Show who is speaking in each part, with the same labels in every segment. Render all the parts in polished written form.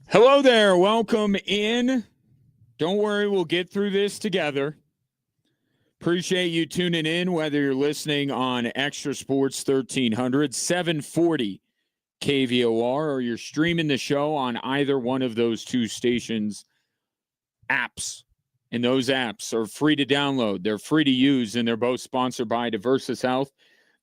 Speaker 1: Hello there. Welcome in. Don't worry, we'll get through this together. Appreciate you tuning in, whether you're listening on Extra Sports 1300, 740 KVOR, or you're streaming the show on either one of those two stations' apps. And those apps are free to download, they're free to use, and they're both sponsored by Diversus Health.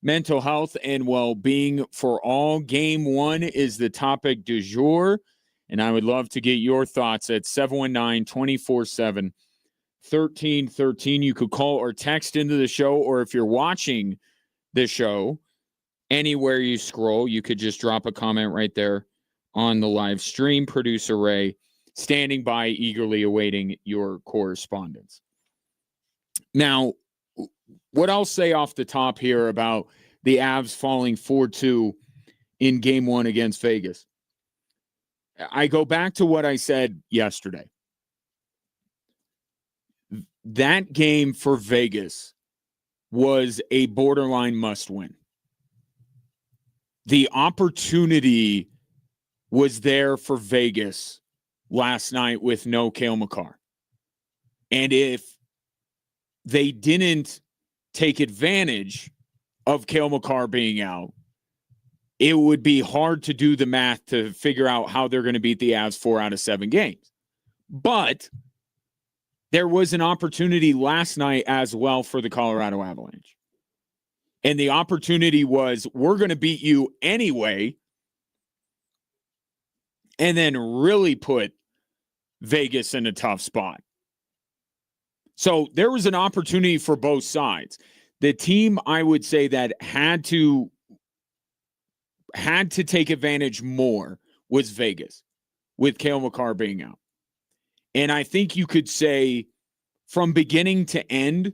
Speaker 1: Mental health and well-being for all. Game one is the topic du jour. And I would love to get your thoughts at 719-247-1313. You could call or text into the show, or if you're watching the show, anywhere you scroll, you could just drop a comment right there on the live stream. Producer Ray standing by, eagerly awaiting your correspondence. Now, what I'll say off the top here about the Avs falling 4-2 in game one against Vegas. I go back to what I said yesterday. That game for Vegas was a borderline must-win. The opportunity was there for Vegas last night with no Cale Makar. And if they didn't take advantage of Cale Makar being out, it would be hard to do the math to figure out how they're going to beat the Avs 4 out of 7 games. But there was an opportunity last night as well for the Colorado Avalanche. And the opportunity was, we're going to beat you anyway, and then really put Vegas in a tough spot. So there was an opportunity for both sides. The team, I would say, that had to take advantage more was Vegas, with Cale Makar being out. And I think you could say from beginning to end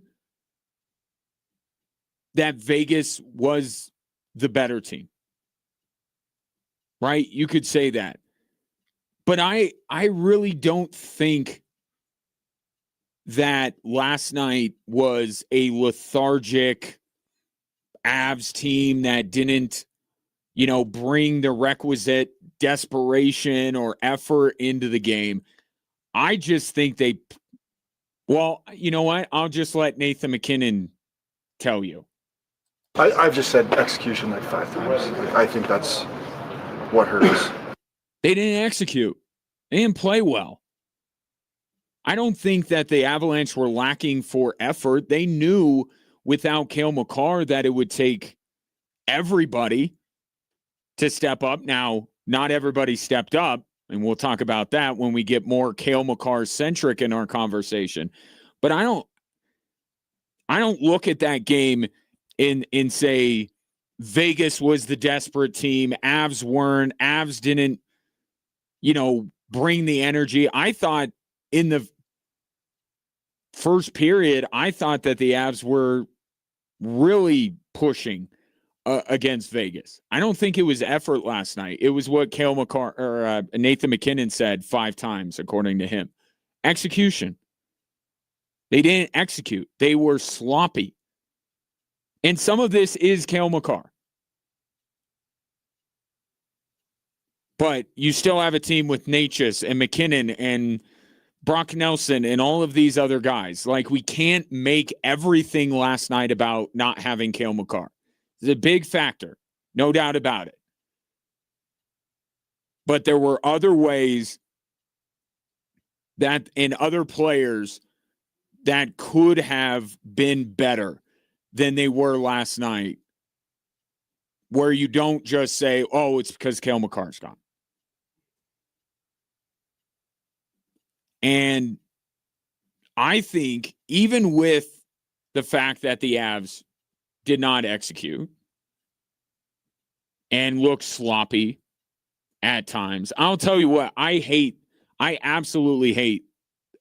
Speaker 1: that Vegas was the better team. Right? You could say that. But I really don't think that last night was a lethargic Avs team that didn't, bring the requisite desperation or effort into the game. I just think you know what? I'll just let Nathan McKinnon tell you.
Speaker 2: I've just said execution like 5 times. I think that's what hurt us.
Speaker 1: They didn't execute. They didn't play well. I don't think that the Avalanche were lacking for effort. They knew without Cale Makar that it would take everybody to step up. Now, not everybody stepped up, and we'll talk about that when we get more Cale Makar-centric in our conversation. But I don't look at that game and say Vegas was the desperate team. Avs weren't. Avs didn't, bring the energy. I thought in the first period, I thought that the Avs were really pushing against Vegas. I don't think it was effort last night. It was what Cale Makar or Nathan McKinnon said 5 times, according to him. Execution. They didn't execute. They were sloppy. And some of this is Cale Makar. But you still have a team with Natchez and McKinnon and Brock Nelson and all of these other guys. Like, we can't make everything last night about not having Cale Makar. It's a big factor, no doubt about it. But there were other ways that, and other players that could have been better than they were last night, where you don't just say, oh, it's because Cale Makar's gone. And I think even with the fact that the Avs did not execute and look sloppy at times, I'll tell you what, I absolutely hate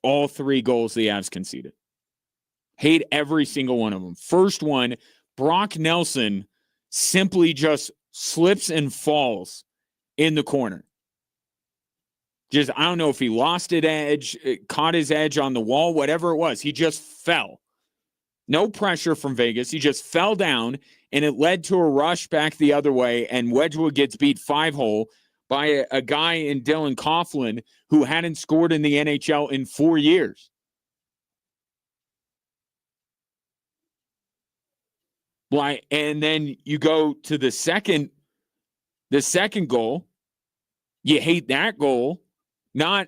Speaker 1: all 3 goals the Avs conceded. Hate every single one of them. First one, Brock Nelson simply just slips and falls in the corner. Just, I don't know if he lost his edge, caught his edge on the wall, whatever it was. He just fell. No pressure from Vegas. He just fell down, and it led to a rush back the other way, and Wedgwood gets beat 5-hole. by a guy in Dylan Kaufman who hadn't scored in the NHL in 4 years. And then you go to the second goal. You hate that goal. Not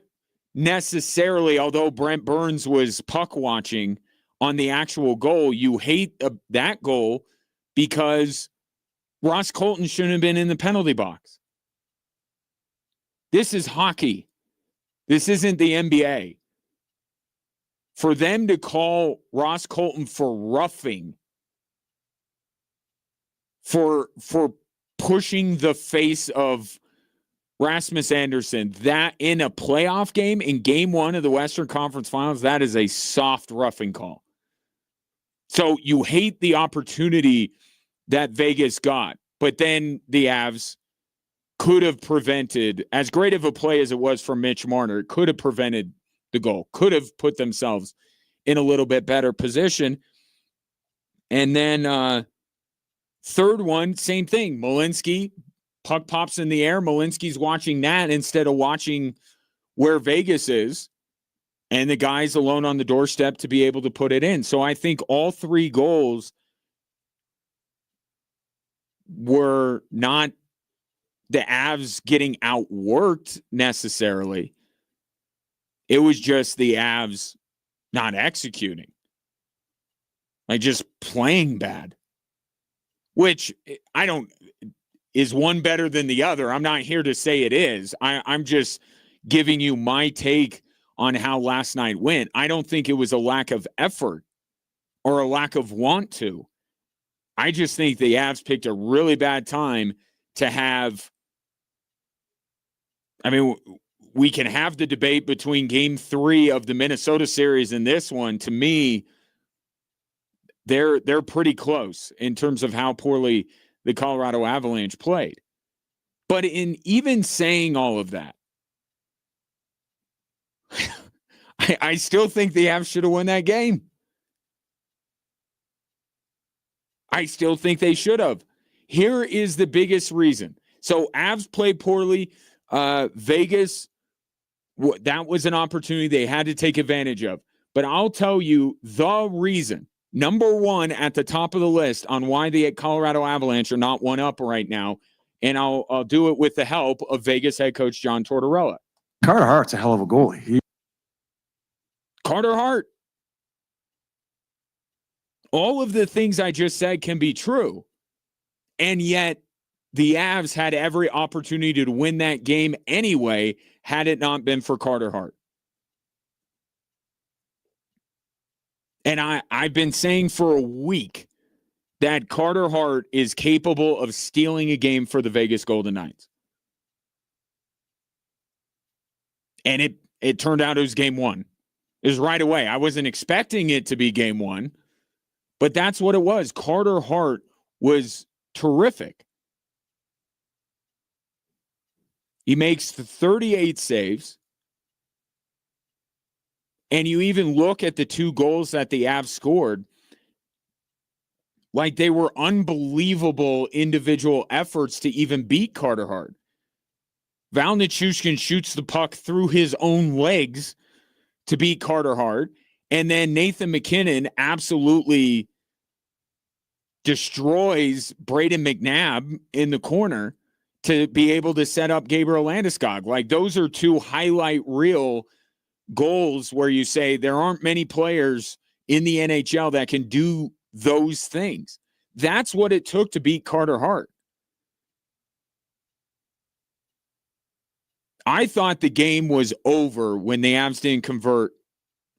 Speaker 1: necessarily, although Brent Burns was puck watching on the actual goal, you hate that goal because Ross Colton shouldn't have been in the penalty box. This is hockey. This isn't the NBA. For them to call Ross Colton for roughing, for pushing the face of Rasmus Anderson, that in a playoff game, in game 1 of the Western Conference Finals, that is a soft roughing call. So you hate the opportunity that Vegas got, but then the Avs could have prevented, as great of a play as it was from Mitch Marner, it could have prevented the goal, could have put themselves in a little bit better position. And then third one, same thing. Malinsky, puck pops in the air. Malinsky's watching that instead of watching where Vegas is. And the guy's alone on the doorstep to be able to put it in. So I think all 3 goals were not the Avs getting outworked necessarily. It was just the Avs not executing. Like just playing bad. Which is one better than the other? I'm not here to say it is. I'm just giving you my take on how last night went. I don't think it was a lack of effort or a lack of want to. I just think the Avs picked a really bad time to have. I mean, we can have the debate between game 3 of the Minnesota series and this one. To me, they're pretty close in terms of how poorly the Colorado Avalanche played. But in even saying all of that, I still think the Avs should have won that game. I still think they should have. Here is the biggest reason. So Avs played poorly. Vegas, that was an opportunity they had to take advantage of. But I'll tell you the reason, number 1 at the top of the list on why the Colorado Avalanche are not 1-up right now, and I'll do it with the help of Vegas head coach John Tortorella.
Speaker 3: Carter Hart's a hell of a goalie.
Speaker 1: Carter Hart. All of the things I just said can be true. And yet the Avs had every opportunity to win that game anyway, had it not been for Carter Hart. And I've been saying for a week that Carter Hart is capable of stealing a game for the Vegas Golden Knights. And it turned out it was game 1. It was right away. I wasn't expecting it to be game 1, but that's what it was. Carter Hart was terrific. He makes 38 saves. And you even look at the 2 goals that the Avs scored, like they were unbelievable individual efforts to even beat Carter Hart. Val Nichushkin shoots the puck through his own legs to beat Carter Hart. And then Nathan McKinnon absolutely destroys Braden McNabb in the corner to be able to set up Gabriel Landeskog. Like those are 2 highlight reel goals where you say there aren't many players in the NHL that can do those things. That's what it took to beat Carter Hart. I thought the game was over when the Avs didn't convert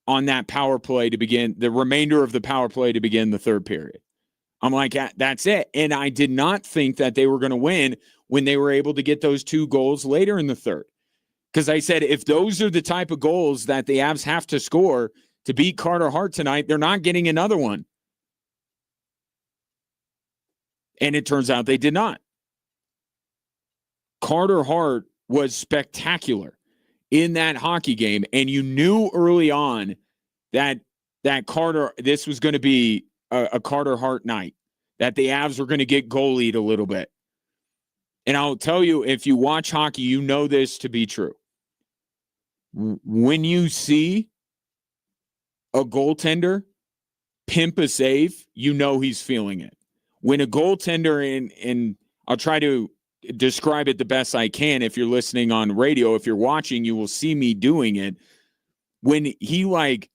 Speaker 1: on that power play to begin the remainder of the power play to begin the third period. I'm like, that's it. And I did not think that they were going to win when they were able to get those 2 goals later in the third. Because I said, if those are the type of goals that the Avs have to score to beat Carter Hart tonight, they're not getting another one. And it turns out they did not. Carter Hart was spectacular in that hockey game. And you knew early on that Carter, this was going to be a Carter Hart night, that the Avs were going to get goalied a little bit. And I'll tell you, if you watch hockey, you know this to be true. When you see a goaltender pimp a save, you know he's feeling it. When a goaltender, and I'll try to describe it the best I can. If you're listening on radio, if you're watching, you will see me doing it. When he like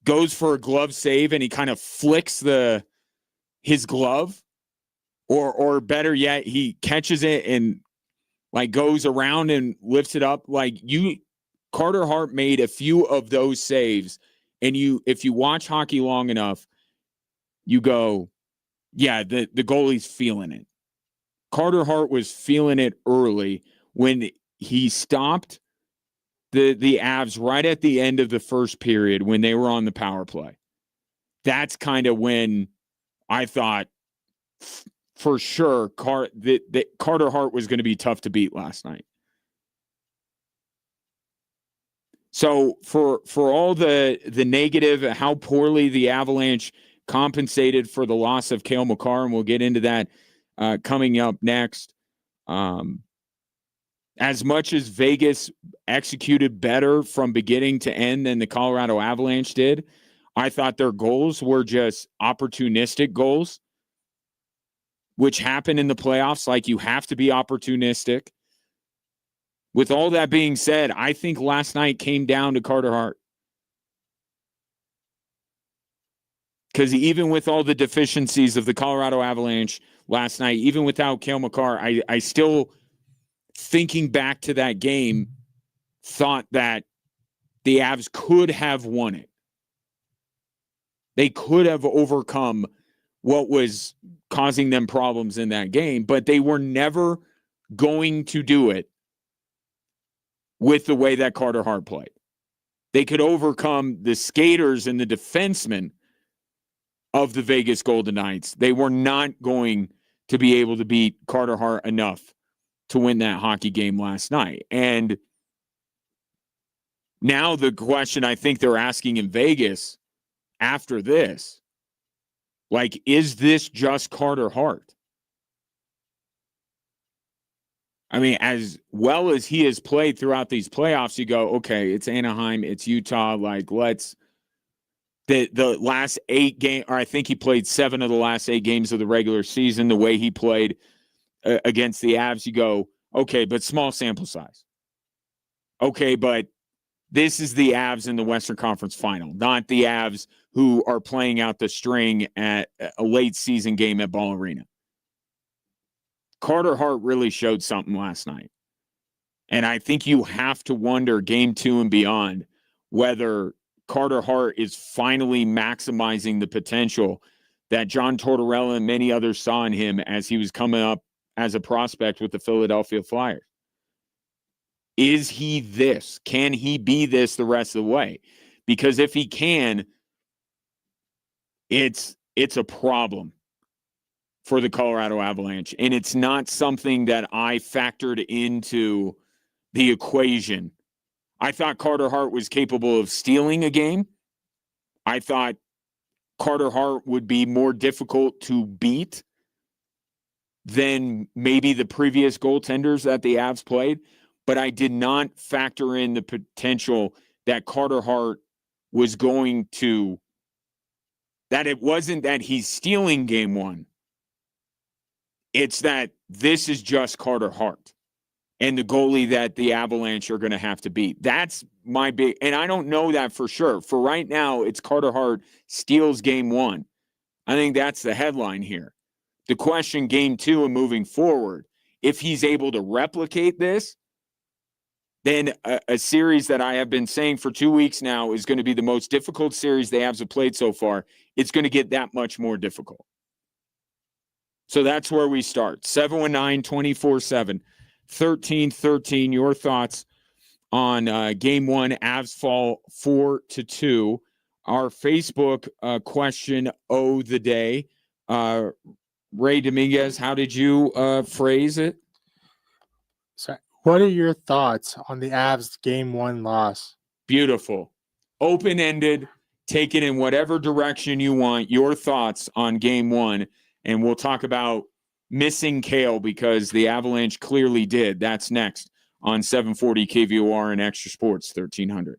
Speaker 1: goes for a glove save and he kind of flicks his glove, or better yet, he catches it and like goes around and lifts it up. Like Carter Hart made a few of those saves, and if you watch hockey long enough, you go, yeah, the goalie's feeling it. Carter Hart was feeling it early when he stopped the Avs right at the end of the first period when they were on the power play. That's kind of when I thought for sure that Carter Hart was going to be tough to beat last night. So for all the negative, how poorly the Avalanche compensated for the loss of Cale Makar, and we'll get into that coming up next. As much as Vegas executed better from beginning to end than the Colorado Avalanche did, I thought their goals were just opportunistic goals, which happen in the playoffs. Like, you have to be opportunistic. With all that being said, I think last night came down to Carter Hart. Because even with all the deficiencies of the Colorado Avalanche last night, even without Cale Makar, I still, thinking back to that game, thought that the Avs could have won it. They could have overcome what was causing them problems in that game, but they were never going to do it with the way that Carter Hart played. They could overcome the skaters and the defensemen of the Vegas Golden Knights. They were not going to be able to beat Carter Hart enough to win that hockey game last night. And now the question I think they're asking in Vegas after this, like, is this just Carter Hart? I mean, as well as he has played throughout these playoffs, you go, okay, it's Anaheim, it's Utah. Like, the last 8 games, or I think he played 7 of the last 8 games of the regular season, the way he played against the Avs, you go, okay, but small sample size. Okay, but this is the Avs in the Western Conference Final, not the Avs who are playing out the string at a late season game at Ball Arena. Carter Hart really showed something last night. And I think you have to wonder, game 2 and beyond, whether Carter Hart is finally maximizing the potential that John Tortorella and many others saw in him as he was coming up as a prospect with the Philadelphia Flyers. Is he this? Can he be this the rest of the way? Because if he can, it's a problem for the Colorado Avalanche. And it's not something that I factored into the equation. I thought Carter Hart was capable of stealing a game. I thought Carter Hart would be more difficult to beat than maybe the previous goaltenders that the Avs played. But I did not factor in the potential that Carter Hart was going to, that it wasn't that he's stealing game 1. It's that this is just Carter Hart and the goalie that the Avalanche are going to have to beat. That's my big, and I don't know that for sure. For right now, it's Carter Hart steals game 1. I think that's the headline here. The question, game 2 and moving forward, if he's able to replicate this, then a series that I have been saying for 2 weeks now is going to be the most difficult series the Avs have played so far. It's going to get that much more difficult. So that's where we start. 719-24-7, 13-13. Your thoughts on game 1, Avs fall 4-2. Our Facebook question of the day. Ray Dominguez, how did you phrase it?
Speaker 4: So, what are your thoughts on the Avs game 1 loss?
Speaker 1: Beautiful. Open-ended. Take it in whatever direction you want. Your thoughts on game 1. And we'll talk about missing Kale because the Avalanche clearly did. That's next on 740 KVOR and Extra Sports 1300.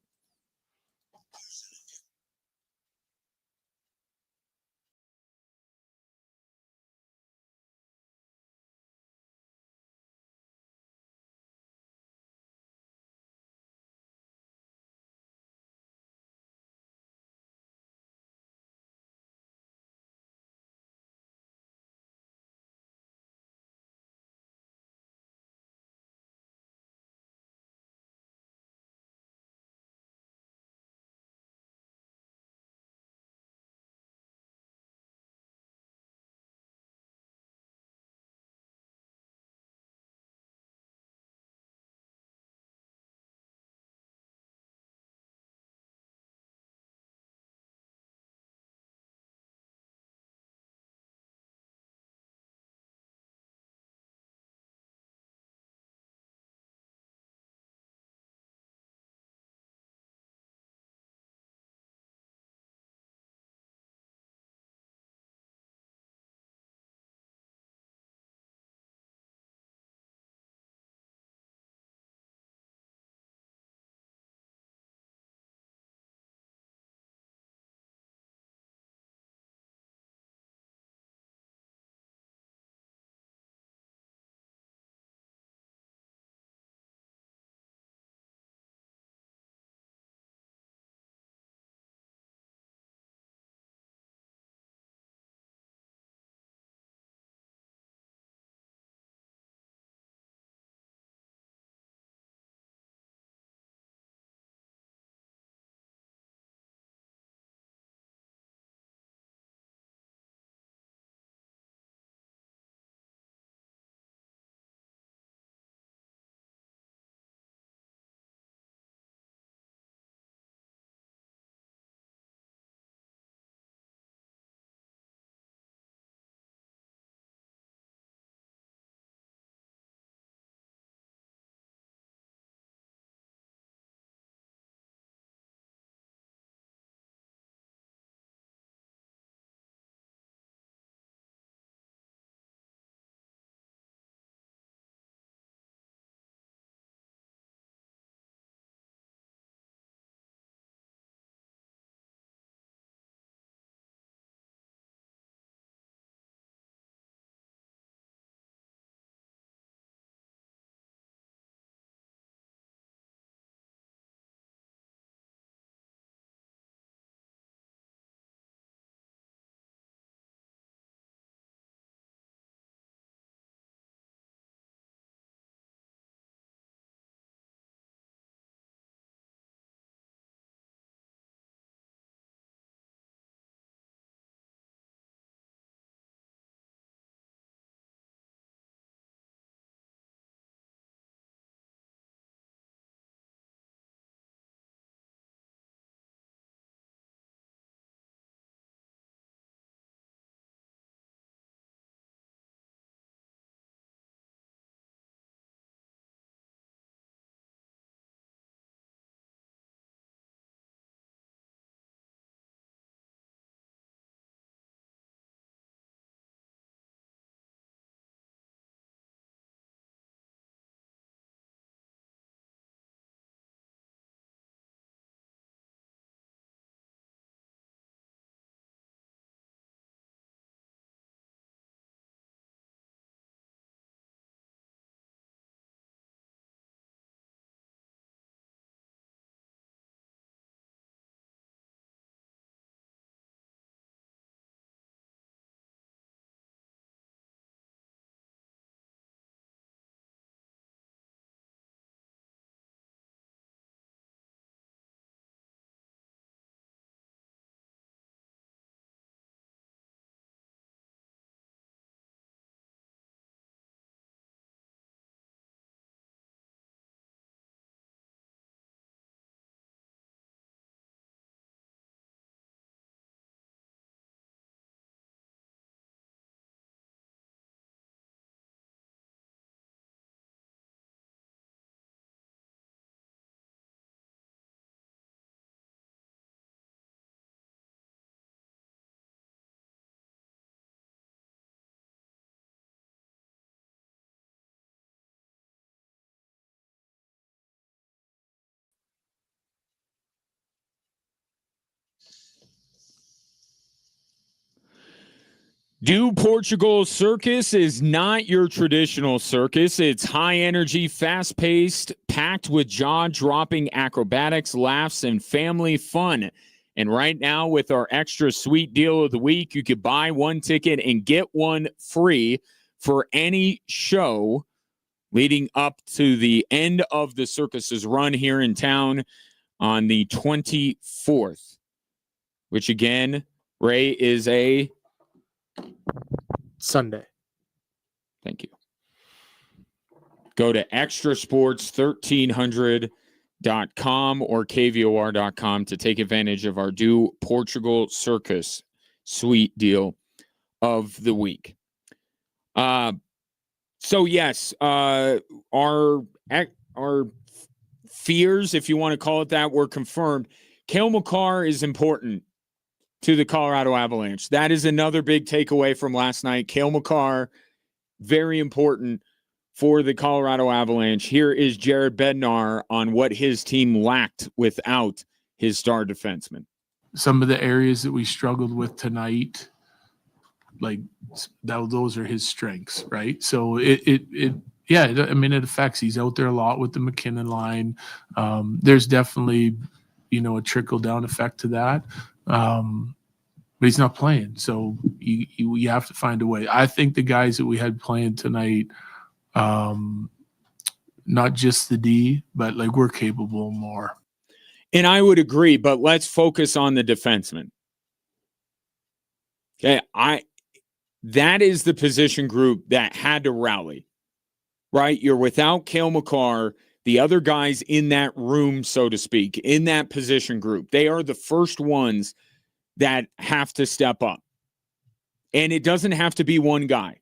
Speaker 1: Do Portugal circus is not your traditional circus. It's high energy, fast paced, packed with jaw dropping acrobatics, laughs, and family fun. And right now, with our extra sweet deal of the week, you could buy one ticket and get one free for any show leading up to the end of the circus's run here in town on the 24th, which again, Ray, is a
Speaker 4: Sunday.
Speaker 1: Thank you. Go to extrasports1300.com or kvor.com to take advantage of our Do Portugal Circus sweet deal of the week. So yes, our fears, if you want to call it that, were confirmed. Cale Makar is important to the Colorado Avalanche. That is another big takeaway from last night. Cale Makar, very important for the Colorado Avalanche. Here is Jared Bednar on what his team lacked without his star defenseman.
Speaker 5: Some of the areas that we struggled with tonight, like those are his strengths, right? So it affects. He's out there a lot with the McKinnon line. There's definitely, a trickle down effect to that. But he's not playing, so you have to find a way. I think the guys that we had playing tonight, not just the D, but like we're capable more.
Speaker 1: And I would agree, but let's focus on the defenseman. Okay, that is the position group that had to rally, right? You're without Cale Makar, the other guys in that room, so to speak, in that position group. They are the first ones that have to step up. And it doesn't have to be one guy,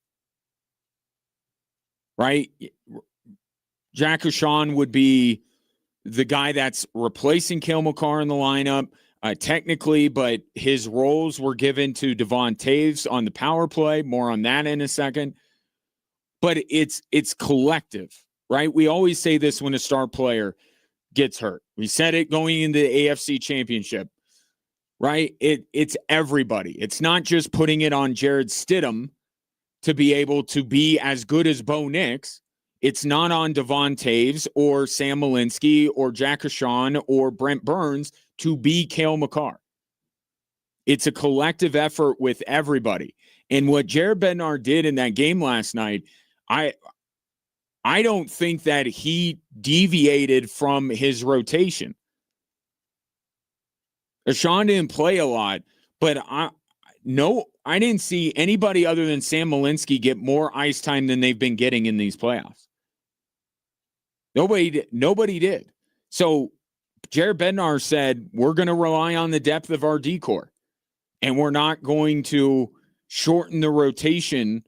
Speaker 1: right? Jack O'Shawn would be the guy that's replacing Cale Makar in the lineup. Technically, but his roles were given to Devon Taves on the power play. More on that in a second. But it's collective, right? We always say this when a star player gets hurt. We said it going into the AFC Championship, right? It's everybody. It's not just putting it on Jared Stidham to be able to be as good as Bo Nix. It's not on Devon Taves or Sam Malinsky or Jack O'Shawn or Brent Burns to be Cale Makar. It's a collective effort with everybody. And what Jared Bednar did in that game last night, I don't think that he deviated from his rotation. O'Shawn didn't play a lot, but I didn't see anybody other than Sam Malinsky get more ice time than they've been getting in these playoffs. Nobody did. So Jared Bednar said, we're going to rely on the depth of our D-core, and we're not going to shorten the rotation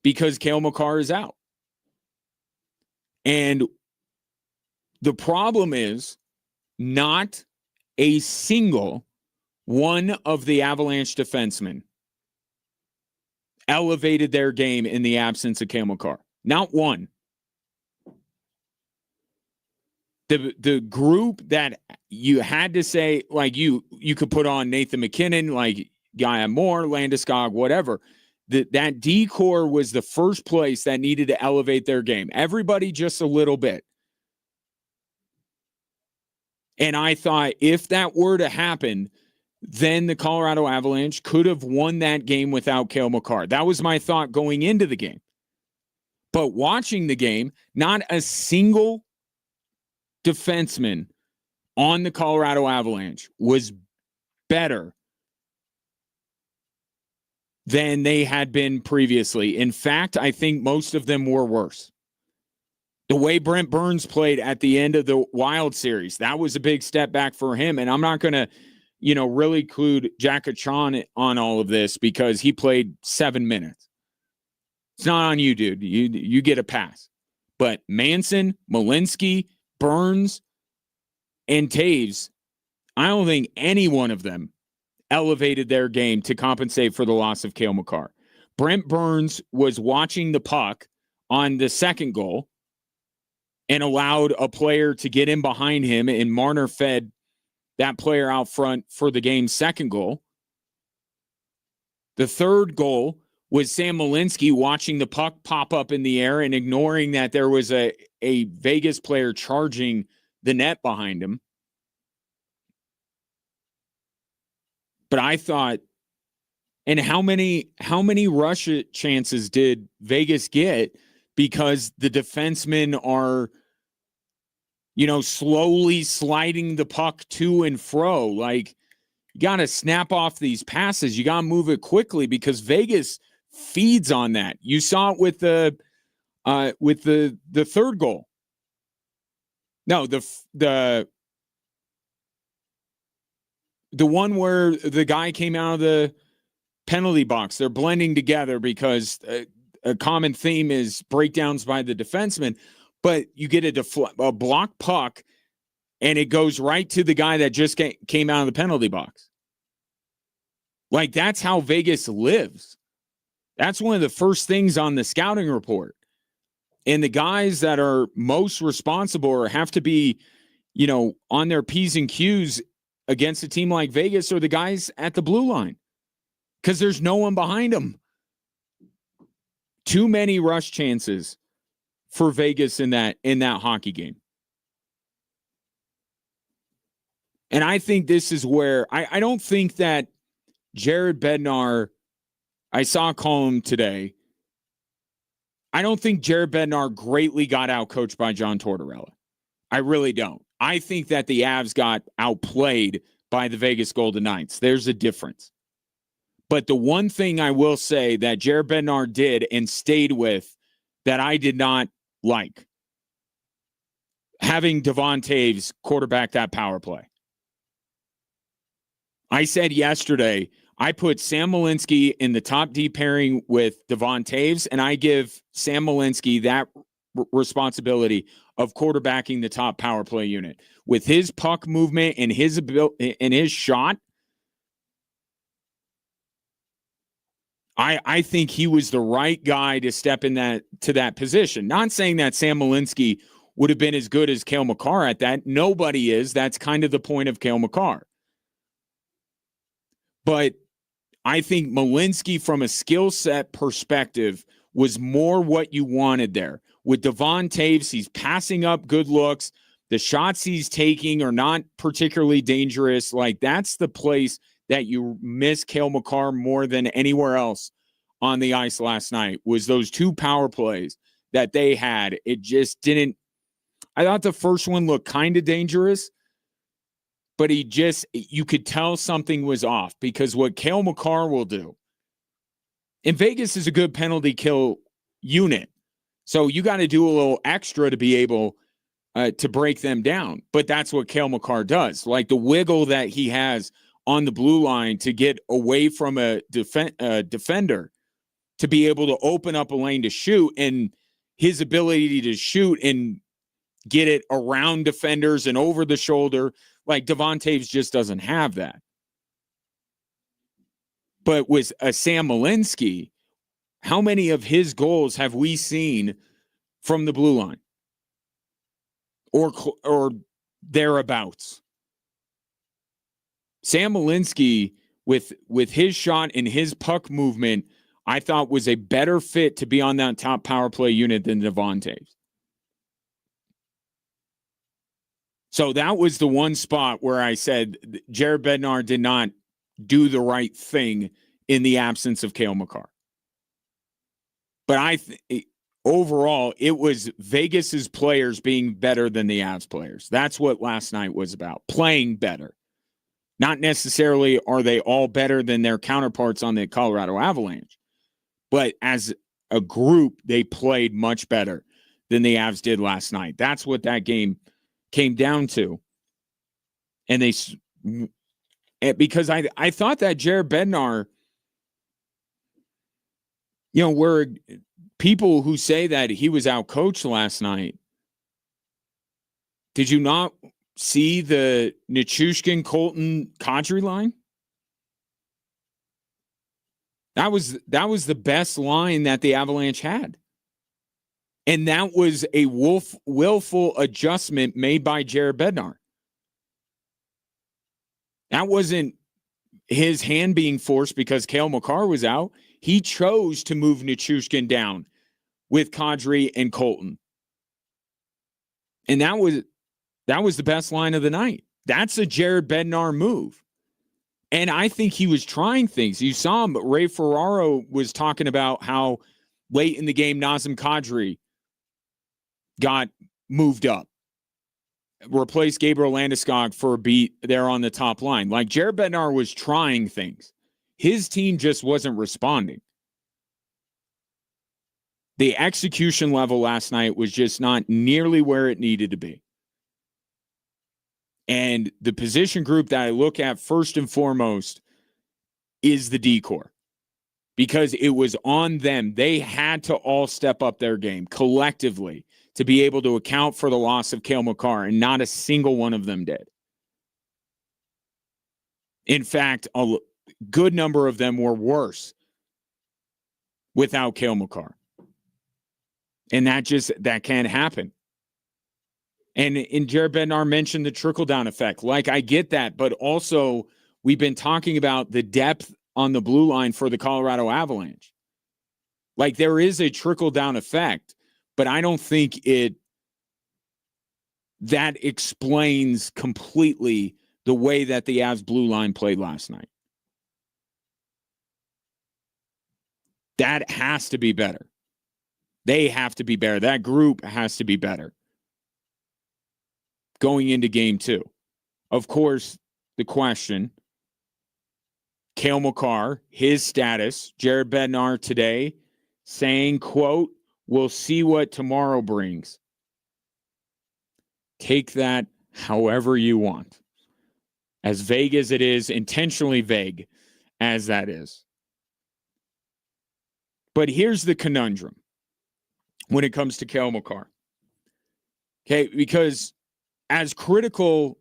Speaker 1: because Cale Makar is out. And the problem is not a single one of the Avalanche defensemen elevated their game in the absence of Cale Makar. Not one. The group that you had to say, like you could put on Nathan McKinnon, like Gaia Moore, Landeskog, whatever. That D-core was the first place that needed to elevate their game. Everybody just a little bit. And I thought if that were to happen, then the Colorado Avalanche could have won that game without Cale Makar. That was my thought going into the game. But watching the game, not a single defenseman on the Colorado Avalanche was better than they had been previously. In fact, I think most of them were worse. The way Brent Burns played at the end of the Wild series, that was a big step back for him. And I'm not going to, really include Jack O'Shawn on all of this because he played 7 minutes. It's not on you, dude. You get a pass. But Manson, Malinsky, Burns, and Taves, I don't think any one of them elevated their game to compensate for the loss of Cale Makar. Brent Burns was watching the puck on the second goal and allowed a player to get in behind him, and Marner fed that player out front for the game's second goal. The third goal Was Sam Malinsky watching the puck pop up in the air and ignoring that there was a Vegas player charging the net behind him? But I thought, and how many rush chances did Vegas get because the defensemen are, slowly sliding the puck to and fro? Like, you got to snap off these passes. You got to move it quickly because Vegas feeds on that. You saw it with the third goal. No, the one where the guy came out of the penalty box. They're blending together because a common theme is breakdowns by the defenseman, but you get a block puck and it goes right to the guy that just came out of the penalty box. Like, that's how Vegas lives. That's one of the first things on the scouting report. And the guys that are most responsible or have to be, on their P's and Q's against a team like Vegas are the guys at the blue line because there's no one behind them. Too many rush chances for Vegas in that hockey game. And I think this is where I don't think that Jared Bednar, I saw a column today. I don't think Jared Bednar greatly got outcoached by John Tortorella. I really don't. I think that the Avs got outplayed by the Vegas Golden Knights. There's a difference. But the one thing I will say that Jared Bednar did and stayed with that I did not like, having Devon Toews quarterback that power play. I said yesterday, I put Sam Malinsky in the top D pairing with Devon Toews, and I give Sam Malinsky that responsibility of quarterbacking the top power play unit. With his puck movement and his ability and his shot, I think he was the right guy to step in to that position. Not saying that Sam Malinsky would have been as good as Cale Makar at that. Nobody is. That's kind of the point of Cale Makar. But I think Malinsky, from a skill set perspective, was more what you wanted there. With Devon Toews, he's passing up good looks. The shots he's taking are not particularly dangerous. Like, that's the place that you miss Cale Makar more than anywhere else on the ice last night, was those two power plays that they had. It just didn't. I thought the first one looked kind of dangerous, but you could tell something was off, because what Cale Makar will do, and Vegas is a good penalty kill unit, so you got to do a little extra to be able to break them down. But that's what Cale Makar does. Like, the wiggle that he has on the blue line to get away from a defender, to be able to open up a lane to shoot, and his ability to shoot and get it around defenders and over the shoulder. Like, Devon Toews just doesn't have that. But with a Sam Malinsky, how many of his goals have we seen from the blue line or thereabouts? Sam Malinsky, with his shot and his puck movement, I thought was a better fit to be on that top power play unit than Devon Toews. So that was the one spot where I said Jared Bednar did not do the right thing in the absence of Cale Makar. But overall, it was Vegas's players being better than the Avs players. That's what last night was about, playing better. Not necessarily are they all better than their counterparts on the Colorado Avalanche, but as a group, they played much better than the Avs did last night. That's what that game came down to. And because I thought that Jared Bednar, were people who say that he was outcoached last night. Did you not see the Nichushkin, Colton, Kadri line? That was the best line that the Avalanche had. And that was a willful adjustment made by Jared Bednar. That wasn't his hand being forced because Cale Makar was out. He chose to move Nichushkin down with Kadri and Colton. And that was the best line of the night. That's a Jared Bednar move. And I think he was trying things. You saw him, Ray Ferraro was talking about how late in the game, Nazem Kadri got moved up, replaced Gabriel Landeskog for a beat there on the top line. Like, Jared Bednar was trying things. His team just wasn't responding. The execution level last night was just not nearly where it needed to be. And the position group that I look at first and foremost is the D-corps, because it was on them. They had to all step up their game collectively to be able to account for the loss of Cale Makar, and not a single one of them did. In fact, a good number of them were worse without Cale Makar. And that can't happen. And Jared Bednar mentioned the trickle-down effect. Like, I get that, but also we've been talking about the depth on the blue line for the Colorado Avalanche. Like, there is a trickle-down effect, but I don't think that explains completely the way that the Avs blue line played last night. That has to be better. They have to be better. That group has to be better going into game 2. Of course, the question, Cale Makar, his status, Jared Bednar today saying, quote, "We'll see what tomorrow brings." Take that however you want. As vague as it is, intentionally vague as that is. But here's the conundrum when it comes to Cale Makar. Okay, because as critical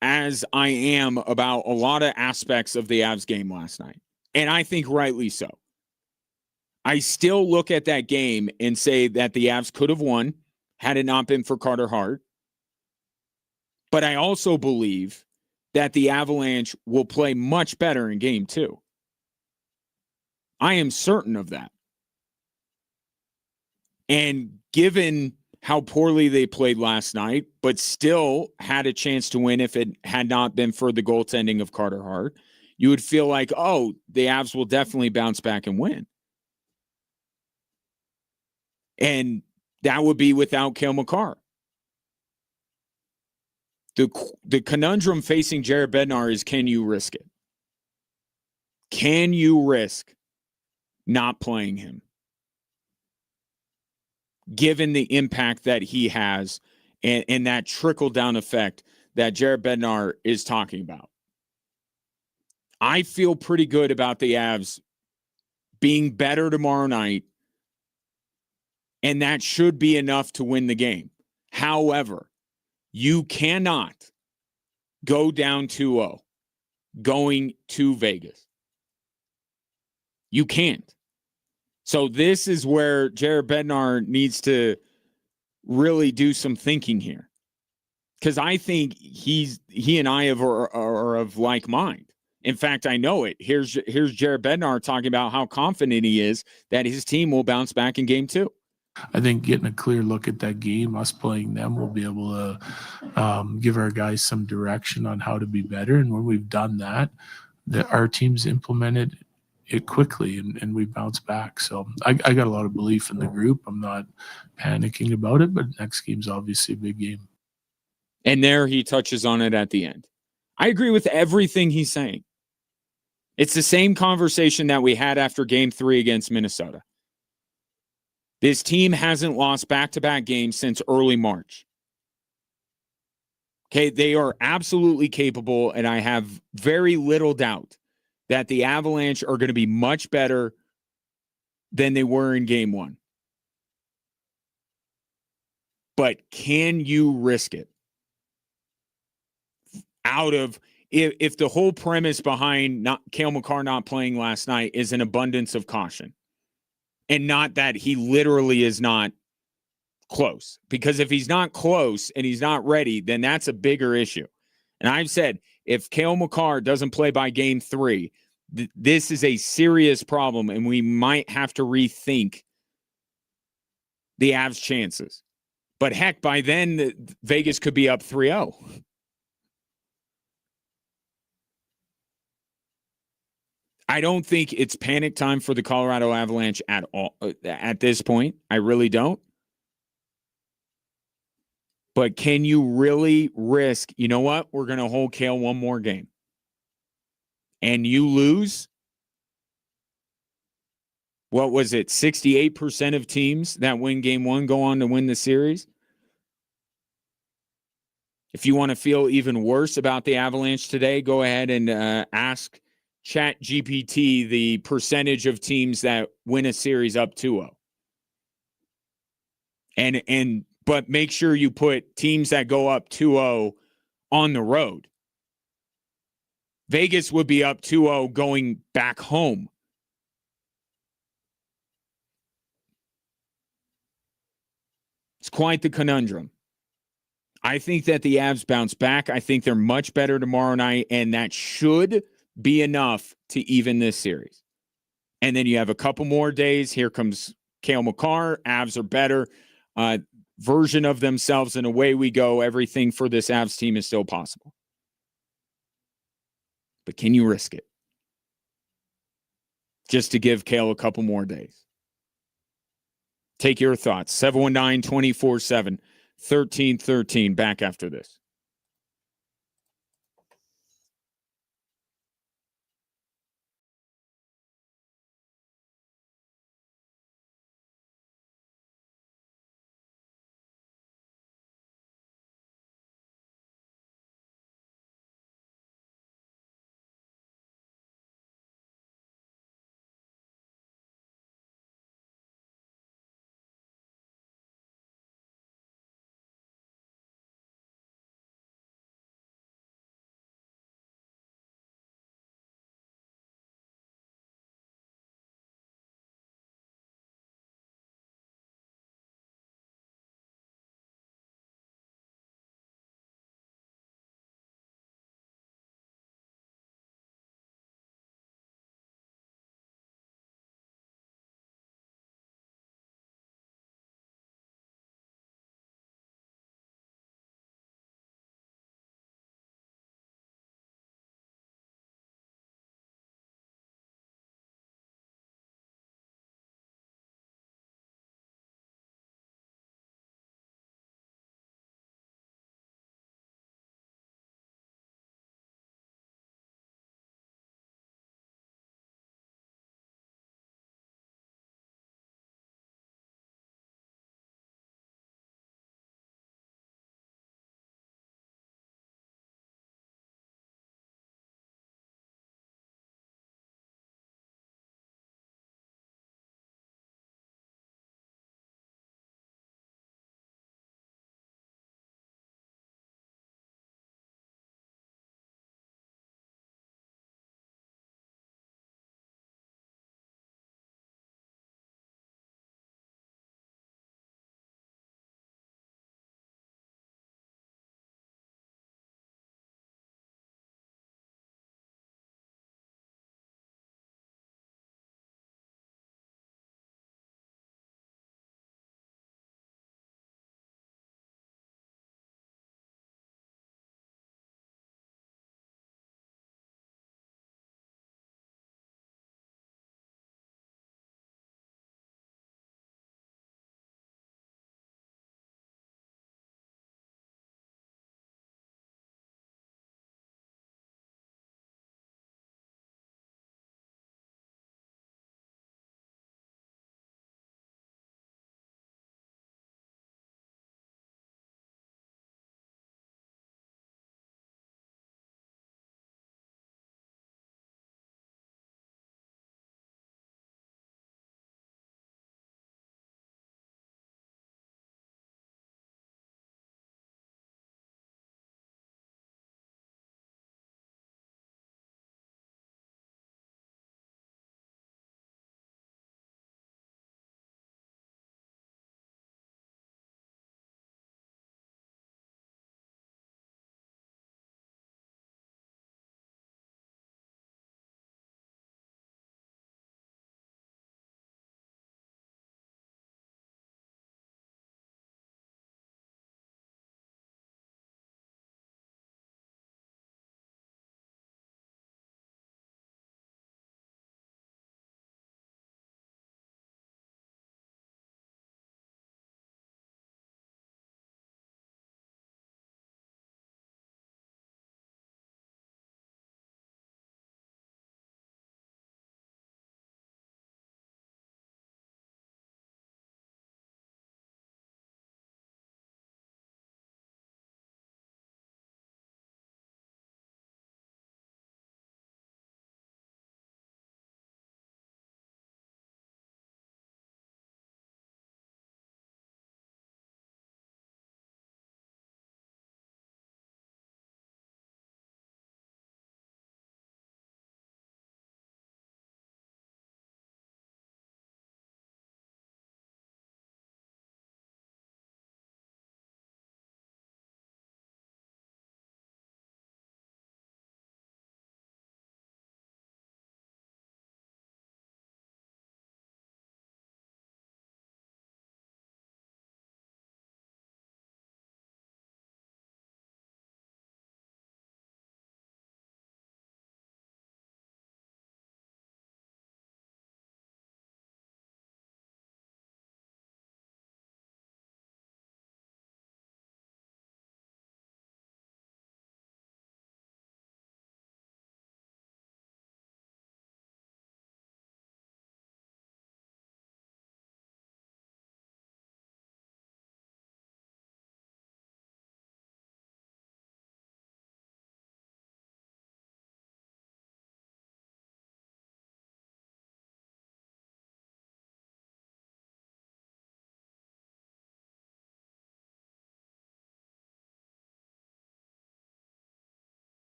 Speaker 1: as I am about a lot of aspects of the Avs game last night, and I think rightly so, I still look at that game and say that the Avs could have won had it not been for Carter Hart. But I also believe that the Avalanche will play much better in game 2. I am certain of that. And given how poorly they played last night, but still had a chance to win if it had not been for the goaltending of Carter Hart, you would feel like, oh, the Avs will definitely bounce back and win. And that would be without Cale Makar. The conundrum facing Jared Bednar is, can you risk it? Can you risk not playing him, given the impact that he has and that trickle-down effect that Jared Bednar is talking about? I feel pretty good about the Avs being better tomorrow night, and that should be enough to win the game. However, you cannot go down 2-0 going to Vegas. You can't. So this is where Jared Bednar needs to really do some thinking here, because I think he and I are of like mind. In fact, I know it. Here's Jared Bednar talking about how confident he is that his team will bounce back in game 2.
Speaker 5: I think getting a clear look at that game, us playing them, will be able to give our guys some direction on how to be better. And when we've done that, our team's implemented it quickly and we bounce back. So I got a lot of belief in the group. I'm not panicking about it, but next game's obviously a big game.
Speaker 1: And there he touches on it at the end. I agree with everything he's saying. It's the same conversation that we had after game 3 against Minnesota. This team hasn't lost back-to-back games since early March. Okay, they are absolutely capable, and I have very little doubt that the Avalanche are going to be much better than they were in game 1. But can you risk it? Out of, if the whole premise behind Cale Makar not playing last night is an abundance of caution, and not that he literally is not close. Because if he's not close and he's not ready, then that's a bigger issue. And I've said, if Cale Makar doesn't play by game 3, This is a serious problem, and we might have to rethink the Avs' chances. But heck, by then, Vegas could be up 3-0. I don't think it's panic time for the Colorado Avalanche at all at this point. I really don't. But can you really risk, you know what? We're going to hold Cale one more game. And you lose? What was it? 68% of teams that win game one go on to win the series? If you want to feel even worse about the Avalanche today, go ahead and ask ChatGPT the percentage of teams that win a series up 2-0. But make sure you put teams that go up 2-0 on the road. Vegas would be up 2-0 going back home. It's quite the conundrum. I think that the Avs bounce back. I think they're much better tomorrow night, and that should be enough to even this series. And then you have a couple more days. Here comes Cale Makar. Avs are better. Version of themselves, and away we go. Everything for this Avs team is still possible. But can you risk it? Just to give Cale a couple more days. Take your thoughts. 719-247-1313. Back after this.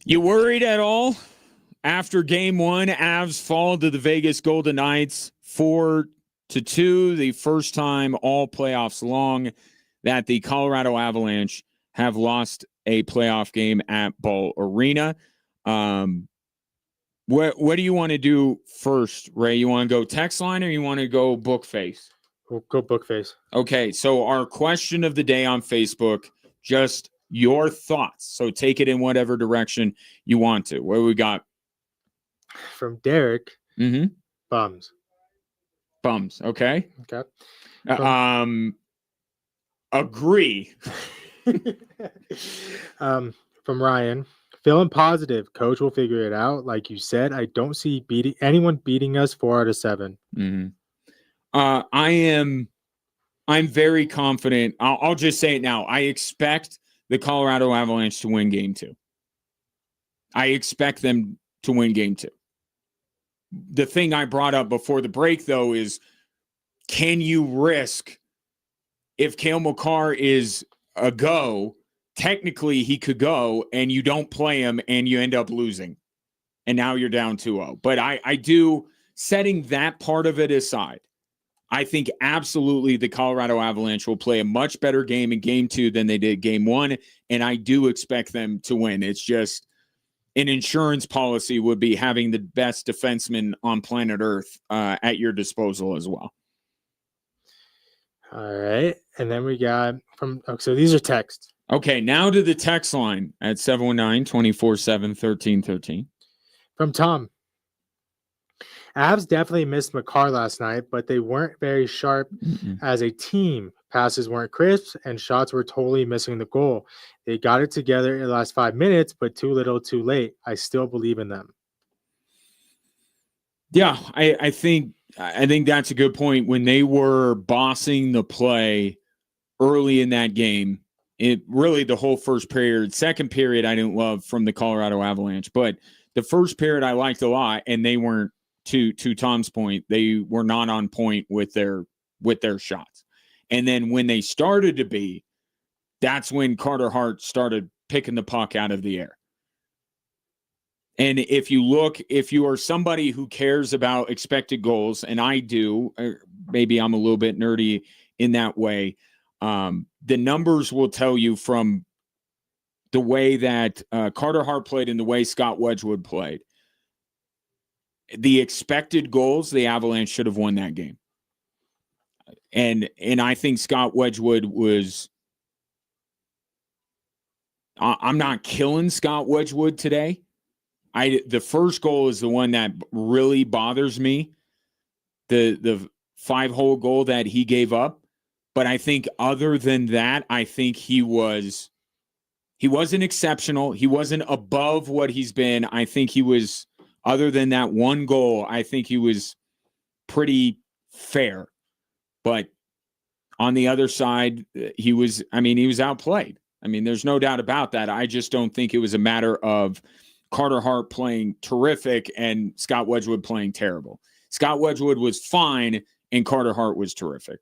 Speaker 1: You worried at all? After game one, Avs fall to the Vegas Golden Knights 4-2, the first time all playoffs long that the Colorado Avalanche have lost a playoff game at Ball Arena. What do you want to do first, Ray? You want to go text line or you want to go book face?
Speaker 4: We'll go book face.
Speaker 1: Okay, so our question of the day on Facebook, just your thoughts. So take it in whatever direction you want to. What we got?
Speaker 4: From Derek,
Speaker 1: Mm-hmm.
Speaker 4: bums.
Speaker 1: Bums. Okay.
Speaker 4: Okay.
Speaker 1: Agree.
Speaker 4: From Ryan, feeling positive. Coach will figure it out. Like you said, I don't see anyone beating us 4 out of 7.
Speaker 1: Mm-hmm. I'm very confident. I'll just say it now. I expect the Colorado Avalanche to win game 2. I expect them to win game 2. The thing I brought up before the break, though, is can you risk if Cale Makar is a go, technically he could go and you don't play him and you end up losing. And now you're down 2-0. But I do, setting that part of it aside, I think absolutely the Colorado Avalanche will play a much better game in game 2 than they did game 1. And I do expect them to win. It's just an insurance policy would be having the best defenseman on planet Earth at your disposal as well.
Speaker 4: All right. And then we got so these are texts.
Speaker 1: Okay, now to the text line at 719-247-1313.
Speaker 4: From Tom. Avs definitely missed Makar last night, but they weren't very sharp as a team. Passes weren't crisp, and shots were totally missing the goal. They got it together in the last 5 minutes, but too little, too late. I still believe in them.
Speaker 1: Yeah, I think that's a good point. When they were bossing the play early in that game, it really the whole first period, second period I didn't love from the Colorado Avalanche, but the first period I liked a lot, and they weren't, to Tom's point, they were not on point with their shots. And then when they started to be, that's when Carter Hart started picking the puck out of the air. And if you are somebody who cares about expected goals, and I do, maybe I'm a little bit nerdy in that way, the numbers will tell you from the way that Carter Hart played and the way Scott Wedgwood played, the expected goals, the Avalanche should have won that game. And I think Scott Wedgwood was – I'm not killing Scott Wedgwood today. The first goal is the one that really bothers me, the 5-hole goal that he gave up. But I think other than that, I think he wasn't exceptional. He wasn't above what he's been. I think he was, other than that one goal, I think he was pretty fair. But on the other side, he was outplayed. I mean, there's no doubt about that. I just don't think it was a matter of Carter Hart playing terrific and Scott Wedgwood playing terrible. Scott Wedgwood was fine and Carter Hart was terrific.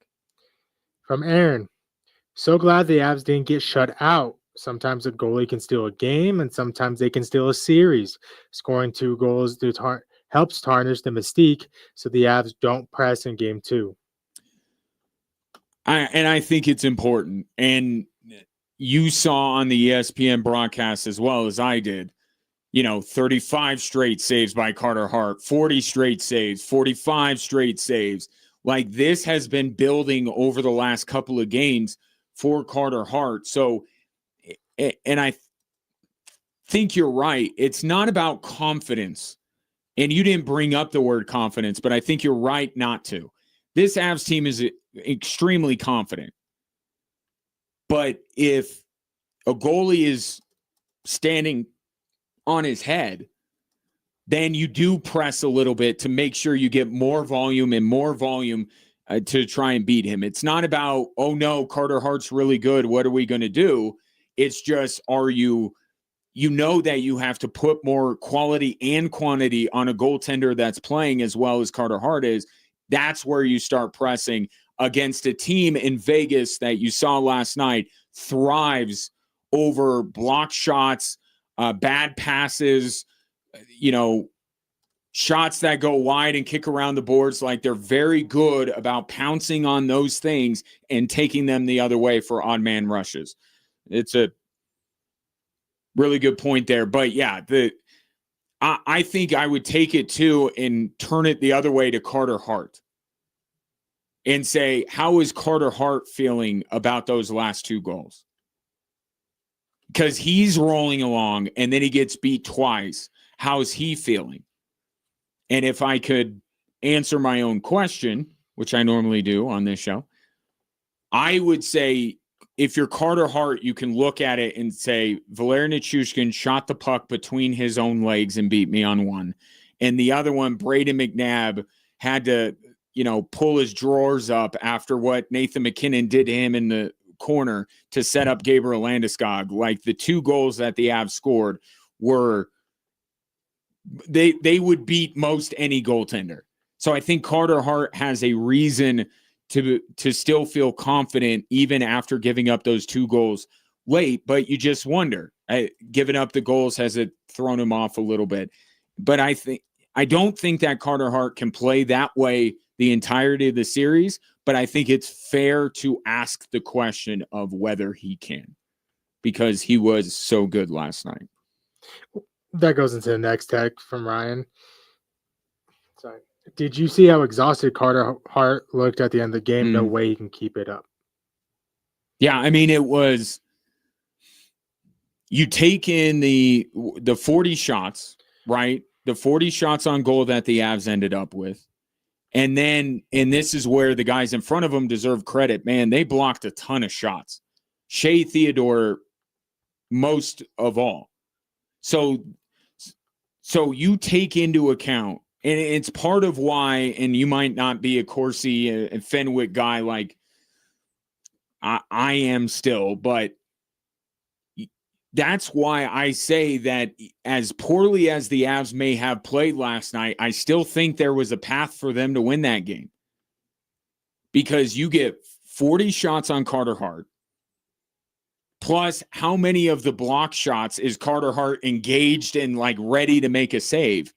Speaker 4: From Aaron, so glad the Avs didn't get shut out. Sometimes a goalie can steal a game, and sometimes they can steal a series. Scoring 2 goals helps tarnish the mystique, so the Avs don't press in game 2.
Speaker 1: I think it's important. And you saw on the ESPN broadcast as well as I did, 35 straight saves by Carter Hart, 40 straight saves, 45 straight saves. Like, this has been building over the last couple of games for Carter Hart. So, and I think you're right. It's not about confidence. And you didn't bring up the word confidence, but I think you're right not to. This Avs team is extremely confident. But if a goalie is standing on his head, then you do press a little bit to make sure you get more volume to try and beat him. It's not about, oh no, Carter Hart's really good, what are we going to do? It's just, that you have to put more quality and quantity on a goaltender that's playing as well as Carter Hart is. That's where you start pressing against a team in Vegas that you saw last night thrives over block shots, bad passes, shots that go wide and kick around the boards. Like, they're very good about pouncing on those things and taking them the other way for odd man rushes. It's a really good point there. But yeah, I think I would take it too and turn it the other way to Carter Hart and say, how is Carter Hart feeling about those last 2 goals? Because he's rolling along and then he gets beat twice. How's he feeling? And if I could answer my own question, which I normally do on this show, I would say, if you're Carter Hart, you can look at it and say, Valeri Nichushkin shot the puck between his own legs and beat me on one. And the other one, Braden McNabb, had to, pull his drawers up after what Nathan McKinnon did to him in the corner to set up Gabriel Landeskog. Like, the 2 goals that the Avs scored were, they would beat most any goaltender. So I think Carter Hart has a reason to still feel confident even after giving up those 2 goals late. But you just wonder, giving up the goals, has it thrown him off a little bit? But I don't think that Carter Hart can play that way the entirety of the series, but I think it's fair to ask the question of whether he can, because he was so good last night.
Speaker 4: That goes into the next text from Ryan. Sorry. Did you see how exhausted Carter Hart looked at the end of the game? No way he can keep it up.
Speaker 1: Yeah, I mean, it was, you take in the 40 shots, right? The 40 shots on goal that the Avs ended up with. And this is where the guys in front of them deserve credit. Man, they blocked a ton of shots. Shea Theodore, most of all. So you take into account, and it's part of why, and you might not be a Corsi and Fenwick guy like I am still, but that's why I say that as poorly as the Avs may have played last night, I still think there was a path for them to win that game. Because you get 40 shots on Carter Hart, plus how many of the block shots is Carter Hart engaged and like ready to make a save,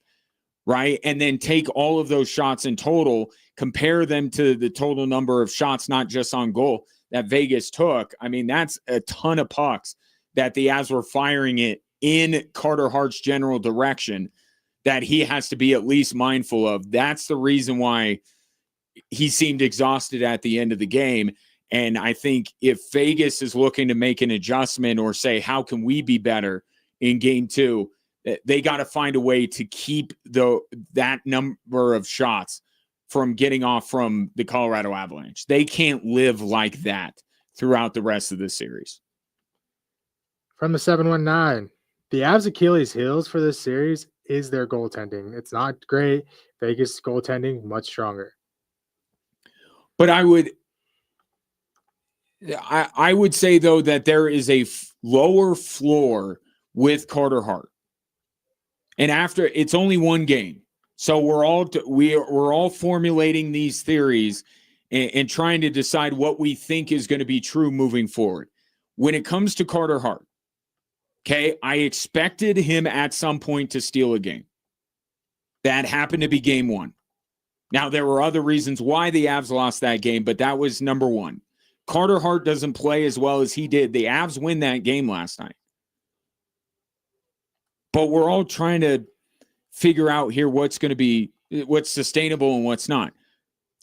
Speaker 1: right? And then take all of those shots in total, compare them to the total number of shots, not just on goal, that Vegas took. I mean, that's a ton of pucks that the Avs were firing it in Carter Hart's general direction that he has to be at least mindful of. That's the reason why he seemed exhausted at the end of the game. And I think if Vegas is looking to make an adjustment or say, how can we be better in game 2, they got to find a way to keep that number of shots from getting off from the Colorado Avalanche. They can't live like that throughout the rest of the series.
Speaker 4: From the 719, the Avs' Achilles heels for this series is their goaltending. It's not great. Vegas goaltending, much stronger.
Speaker 1: But I would say, though, that there is a lower floor with Carter Hart. And after, it's only one game. So we're all formulating these theories and trying to decide what we think is going to be true moving forward. When it comes to Carter Hart, okay, I expected him at some point to steal a game. That happened to be game 1. Now, there were other reasons why the Avs lost that game, but that was number 1. Carter Hart doesn't play as well as he did. The Avs win that game last night. But we're all trying to figure out here what's sustainable and what's not.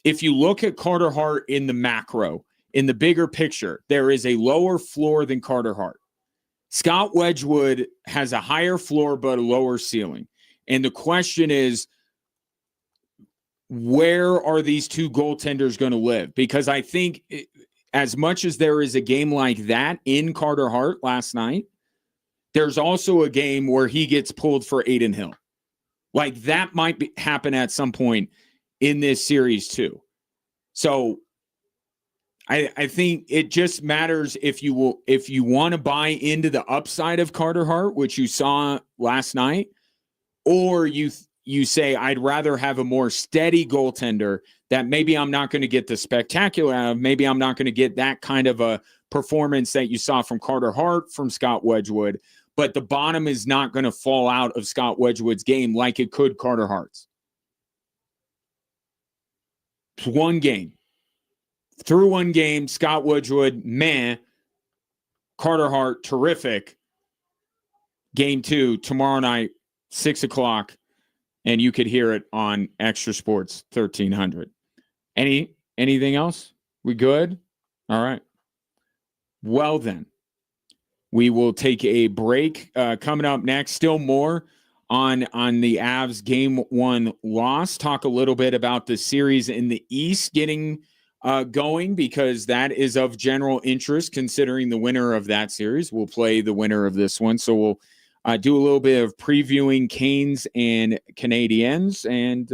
Speaker 1: If you look at Carter Hart in the macro, in the bigger picture, there is a lower floor than Carter Hart. Scott Wedgwood has a higher floor but a lower ceiling. And the question is, where are these 2 goaltenders going to live? Because I think as much as there is a game like that in Carter Hart last night, there's also a game where he gets pulled for Adin Hill. Like, that might happen at some point in this series too. So I think it just matters if you want to buy into the upside of Carter Hart, which you saw last night, or you say, I'd rather have a more steady goaltender that maybe I'm not going to get the spectacular out of. Maybe I'm not going to get that kind of a performance that you saw from Carter Hart, from Scott Wedgwood, but the bottom is not going to fall out of Scott Wedgwood's game like it could Carter Hart's. It's one game. Through one game, Scott Wedgwood, meh. Carter Hart, terrific. Game 2, tomorrow night, 6 o'clock, and you could hear it on Extra Sports 1300. Anything else? We good? All right. Well, then, we will take a break. Coming up next, still more on the Avs Game 1 loss. Talk a little bit about the series in the East getting going, because that is of general interest considering the winner of that series will play the winner of this one. So we'll do a little bit of previewing Canes and Canadiens, and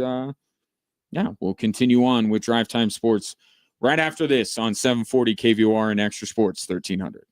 Speaker 1: we'll continue on with Drive Time Sports right after this on 740 KVOR and Extra Sports 1300.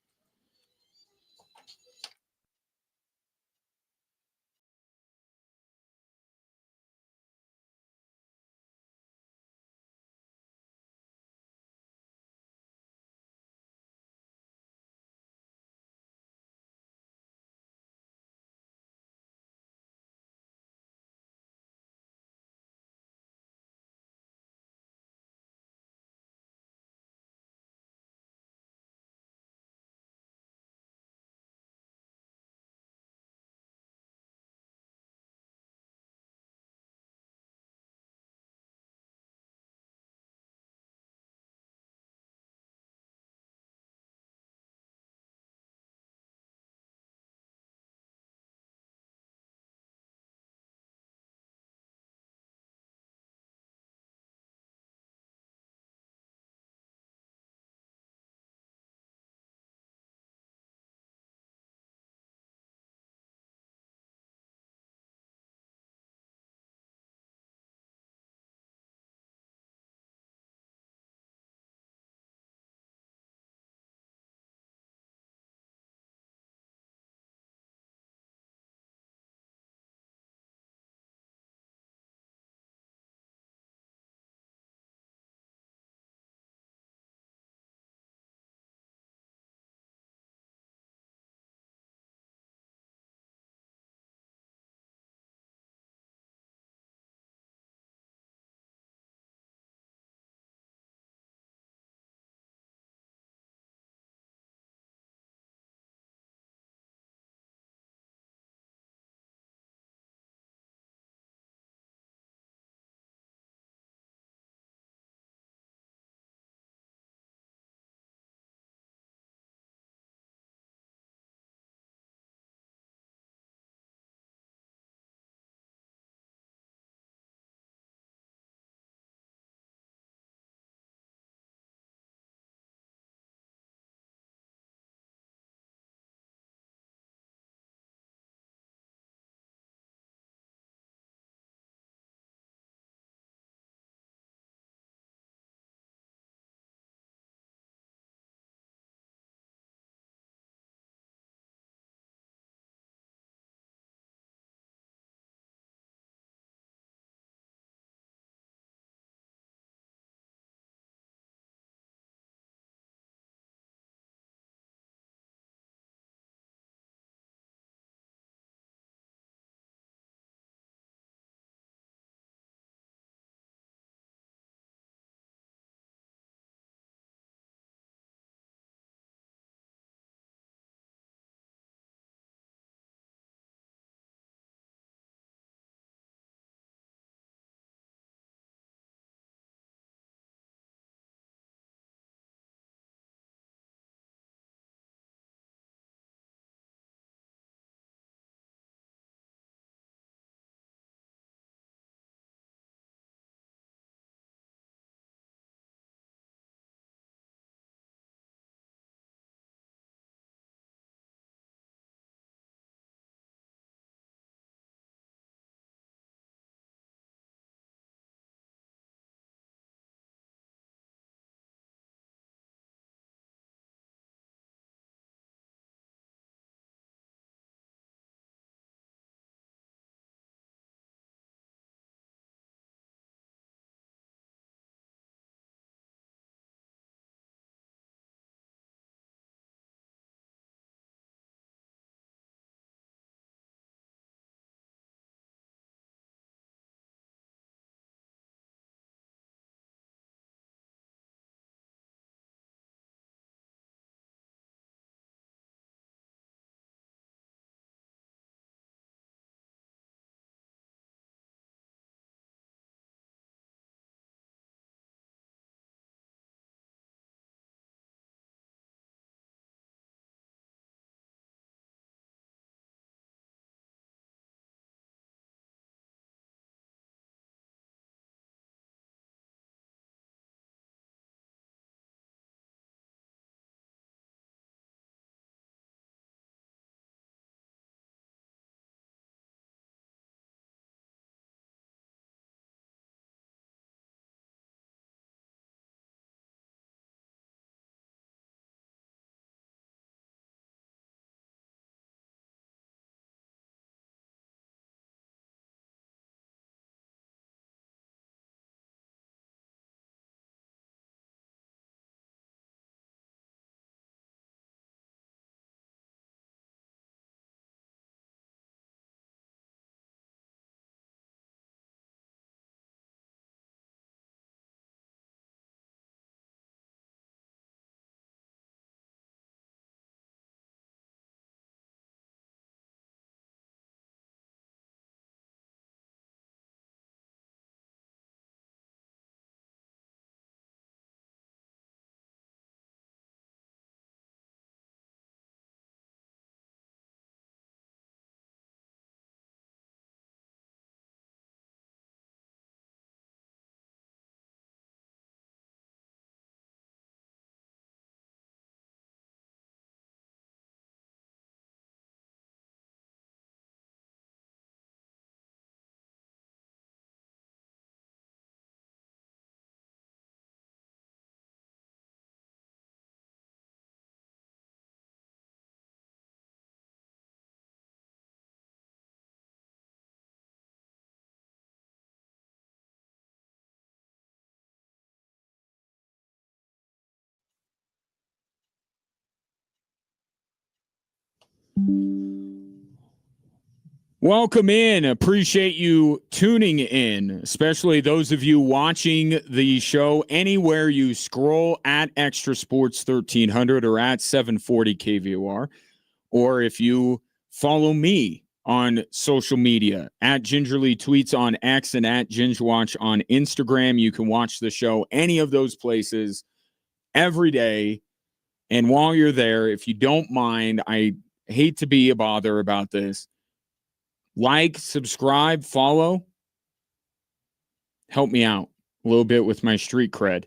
Speaker 1: Welcome in. Appreciate you tuning in, especially those of you watching the show anywhere you scroll at Extra Sports 1300 or at 740 KVOR, or if you follow me on social media at Gingerly Tweets on X and at Gingerwatch on Instagram. You can watch the show any of those places every day. And while you're there, if you don't mind, I hate to be a bother about this. Like, subscribe, follow. Help me out a little bit with my street cred.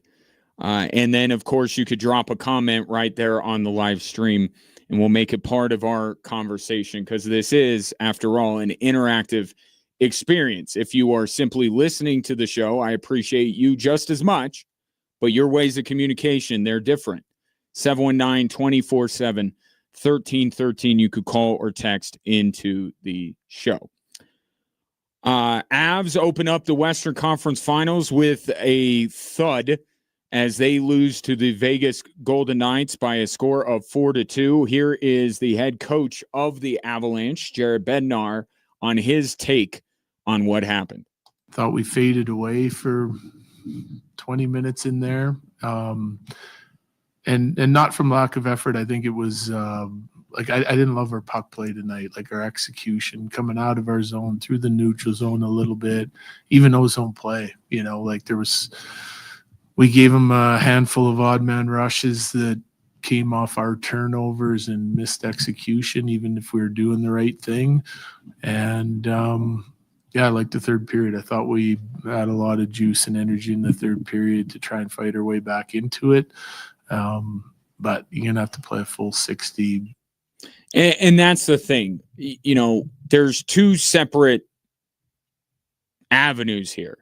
Speaker 1: And then, of course, you could drop a comment right there on the live stream, and we'll make it part of our conversation because this is, after all, an interactive experience. If you are simply listening to the show, I appreciate you just as much, but your ways of communication, they're different. 719-247-1313. You could call or text into the show. Avs open up the Western Conference Finals with a thud as they lose to the Vegas Golden Knights by a score of 4-2. Here is the head coach of the Avalanche, Jared Bednar, on his take on what happened.
Speaker 5: Thought we faded away for 20 minutes in there. And not from lack of effort. I think it was I didn't love our puck play tonight, like our execution coming out of our zone through the neutral zone a little bit, even ozone play, we gave them a handful of odd man rushes that came off our turnovers and missed execution, even if we were doing the right thing. And I liked the third period. I thought we had a lot of juice and energy in the third period to try and fight our way back into it. But you're going to have to play a full 60.
Speaker 1: And that's the thing. There's two separate avenues here.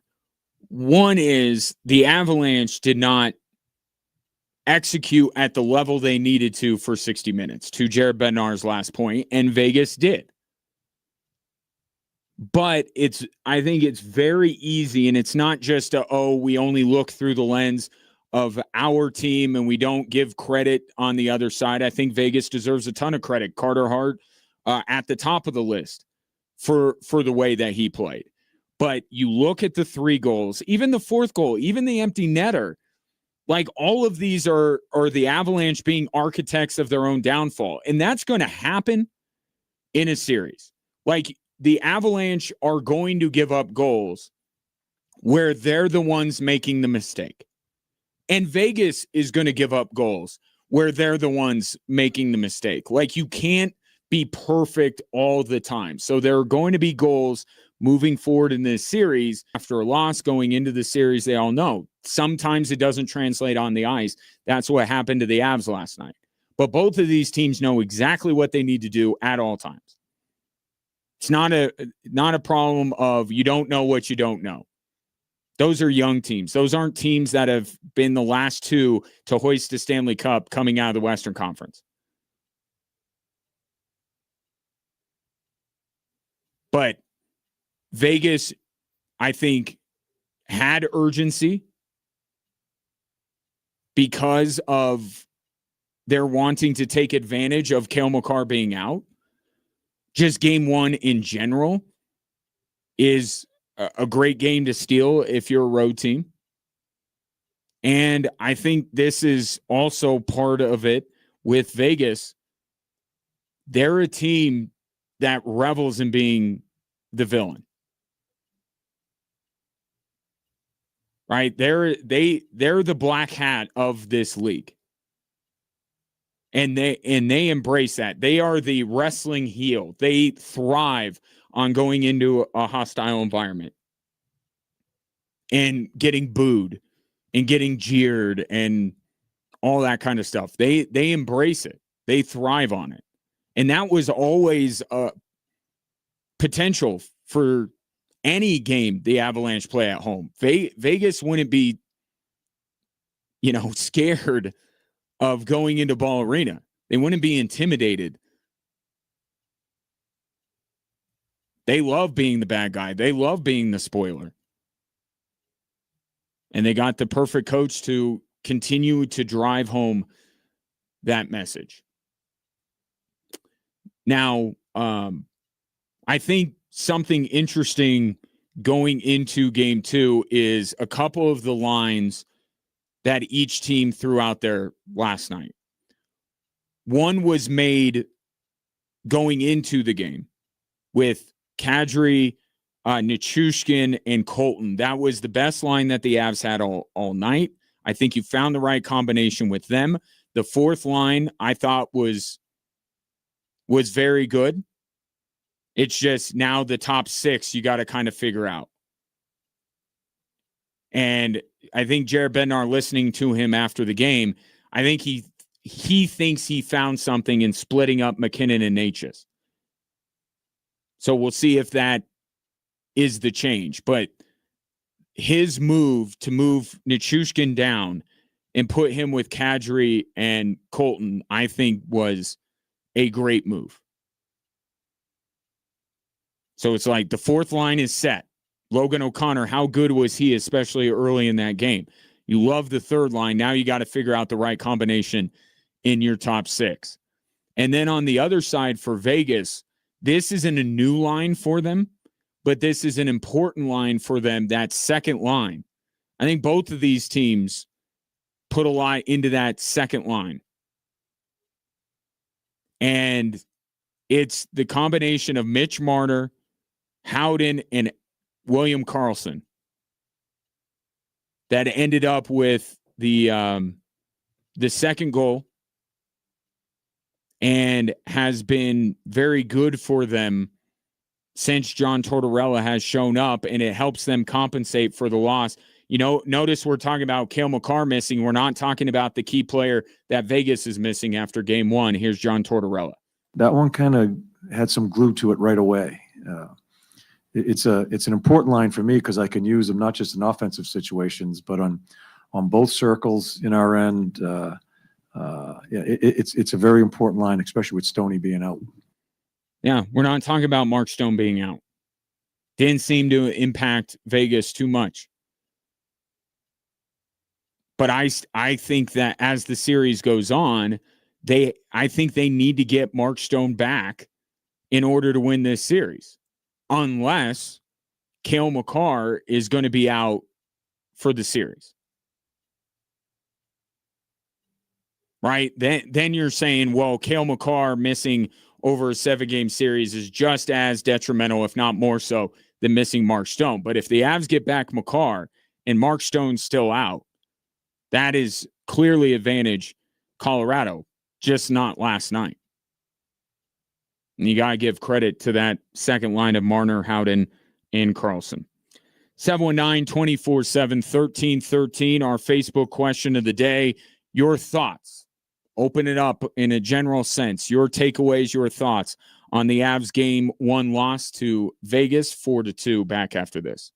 Speaker 1: One is the Avalanche did not execute at the level they needed to for 60 minutes, to Jared Bednar's last point, and Vegas did. But I think it's very easy, and it's not just we only look through the lens of our team and we don't give credit on the other side. I think Vegas deserves a ton of credit. Carter Hart at the top of the list for the way that he played. But you look at the 3 goals, even the 4th goal, even the empty netter, like all of these are the Avalanche being architects of their own downfall. And that's going to happen in a series. Like the Avalanche are going to give up goals where they're the ones making the mistake. And Vegas is going to give up goals where they're the ones making the mistake. Like you can't be perfect all the time. So there are going to be goals moving forward in this series. After a loss going into the series, they all know sometimes it doesn't translate on the ice. That's what happened to the Avs last night. But both of these teams know exactly what they need to do at all times. It's not a problem of you don't know what you don't know. Those are young teams. Those aren't teams that have been the last two to hoist a Stanley Cup coming out of the Western Conference. But Vegas, I think, had urgency because of their wanting to take advantage of Cale Makar being out. Just game 1 in general is a great game to steal if you're a road team. And I think this is also part of it with Vegas. They're a team that revels in being the villain. Right? They're the black hat of this league. And they embrace that. They are the wrestling heel. They thrive on going into a hostile environment and getting booed and getting jeered and all that kind of stuff. They embrace it. They thrive on it. And that was always a potential for any game the Avalanche play at home. Vegas wouldn't be, scared of going into Ball Arena. They wouldn't be intimidated. They love being the bad guy. They love being the spoiler. And they got the perfect coach to continue to drive home that message. Now, I think something interesting going into game 2 is a couple of the lines that each team threw out there last night. One was made going into the game with Kadri, Nichushkin, and Colton. That was the best line that the Avs had all night. I think you found the right combination with them. The fourth line I thought was very good. It's just now the top 6 you got to kind of figure out. And I think Jared Bednar, listening to him after the game, I think he thinks he found something in splitting up McKinnon and Natchez. So we'll see if that is the change. But his move to move Nichushkin down and put him with Kadri and Colton, I think was a great move. So it's like the fourth line is set. Logan O'Connor, how good was he, especially early in that game? You love the third line. Now you got to figure out the right combination in your top 6. And then on the other side for Vegas, this isn't a new line for them, but this is an important line for them, that second line. I think both of these teams put a lot into that second line. And it's the combination of Mitch Marner, Howden, and William Karlsson that ended up with the second goal and has been very good for them since John Tortorella has shown up, and it helps them compensate for the loss. You know, notice we're talking about Cale Makar missing. We're not talking about the key player that Vegas is missing after game 1. Here's John Tortorella.
Speaker 3: That one kind of had some glue to it right away. It's an important line for me because I can use them not just in offensive situations, but on both circles in our end. It's a very important line, especially with Stoney being out.
Speaker 1: Yeah, we're not talking about Mark Stone being out. Didn't seem to impact Vegas too much. But I think that as the series goes on, I think they need to get Mark Stone back in order to win this series, unless Cale Makar is going to be out for the series. Right? Then you're saying, well, Cale Makar missing over a 7-game series is just as detrimental, if not more so, than missing Mark Stone. But if the Avs get back Makar and Mark Stone's still out, that is clearly advantage Colorado, just not last night. And you got to give credit to that second line of Marner, Howden, and Karlsson. 719-247-1313, our Facebook question of the day. Your thoughts. Open it up in a general sense. Your takeaways, your thoughts on the Avs game 1 loss to Vegas 4-2. Back after this.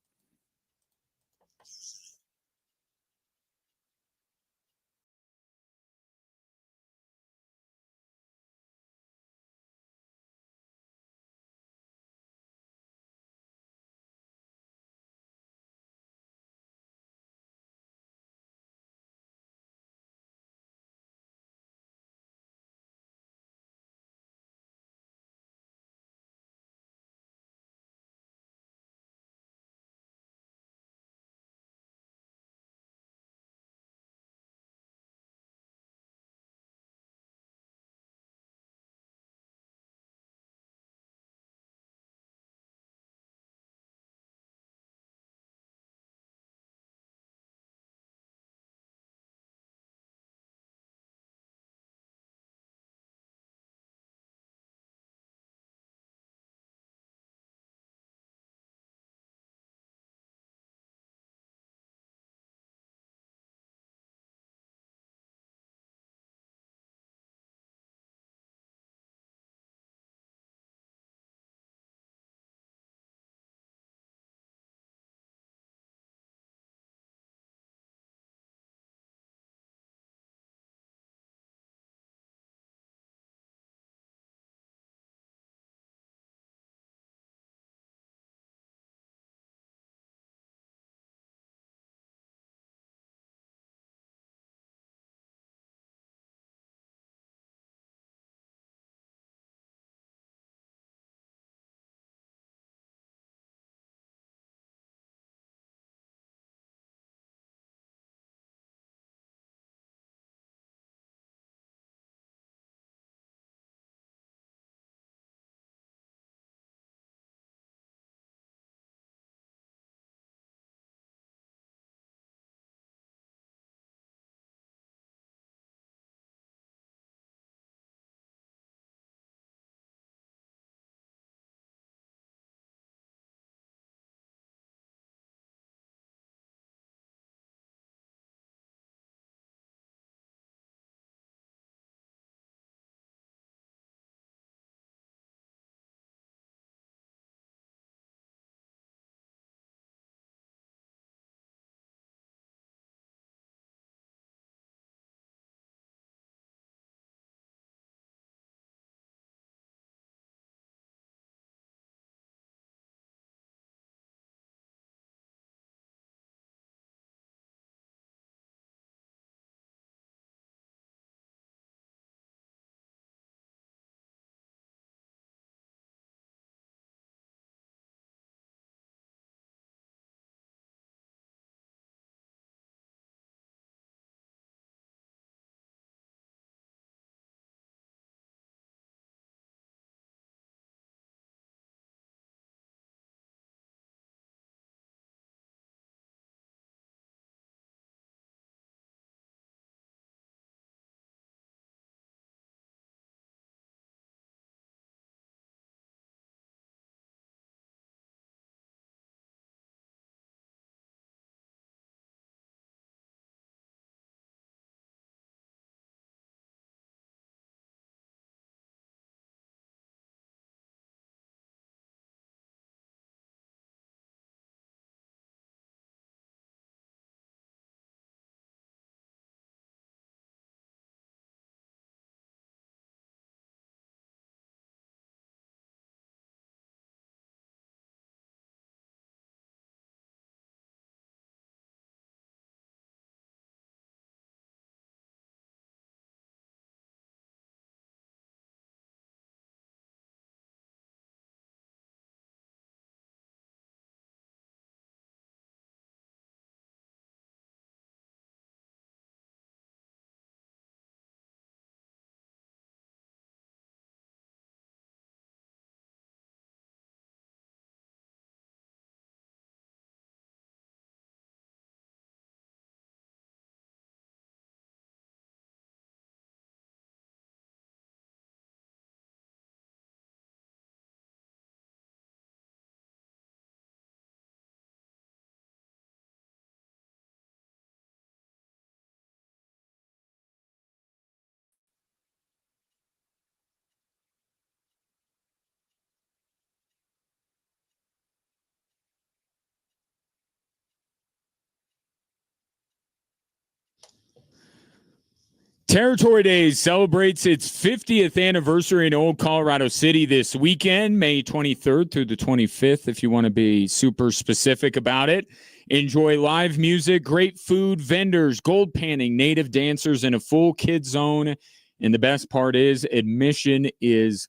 Speaker 1: Territory Days celebrates its 50th anniversary in Old Colorado City this weekend, May 23rd through the 25th, if you want to be super specific about it. Enjoy live music, great food, vendors, gold panning, native dancers, and a full kid zone. And the best part is admission is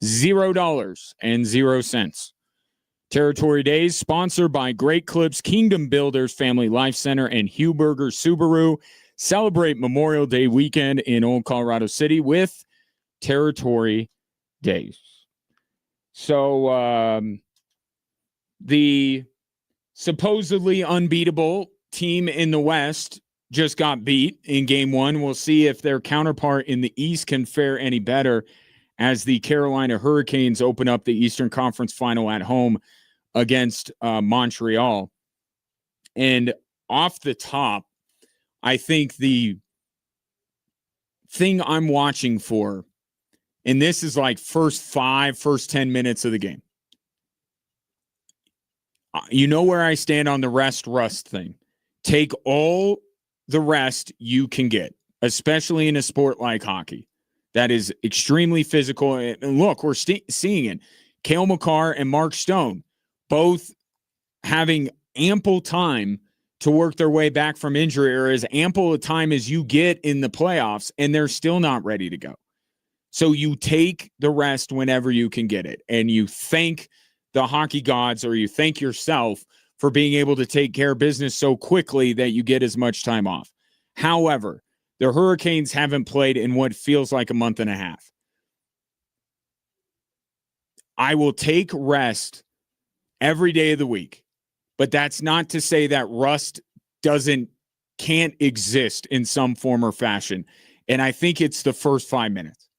Speaker 1: $0 Territory Days, sponsored by Great Clips, Kingdom Builders, Family Life Center, and Huberger Subaru. Celebrate Memorial Day weekend in Old Colorado City with Territory Days. So the supposedly unbeatable team in the West just got beat in game one. We'll see if their counterpart in the East can fare any better as the Carolina Hurricanes open up the Eastern Conference Final at home against Montreal. And off the top, I think the thing I'm watching for, and this is like first 10 minutes of the game. You know where I stand on the rust thing. Take all the rest you can get, especially in a sport like hockey that is extremely physical. And look, we're seeing it. Cale Makar and Mark Stone both having ample time to work their way back from injury, or as ample a time as you get in the playoffs, and they're still not ready to go. So you take the rest whenever you can get it, and you thank the hockey gods, or you thank yourself for being able to take care of business so quickly that you get as much time off. However, the Hurricanes haven't played in what feels like a month and a half. I will take rest every day of the week. But that's not to say that rust can't exist in some form or fashion. And I think it's the first 5 minutes.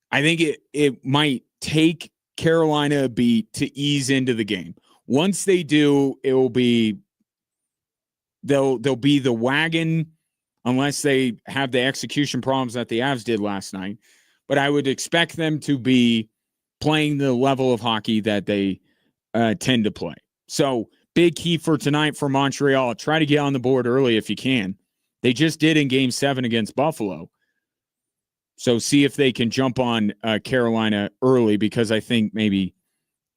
Speaker 1: I think it might take Carolina a beat to ease into the game. Once they do, they'll be the wagon, unless they have the execution problems that the Avs did last night. But I would expect them to be playing the level of hockey that they tend to play. So big key for tonight for Montreal. Try to get on the board early if you can. They just did in Game 7 against Buffalo. So see if they can jump on Carolina early, because I think maybe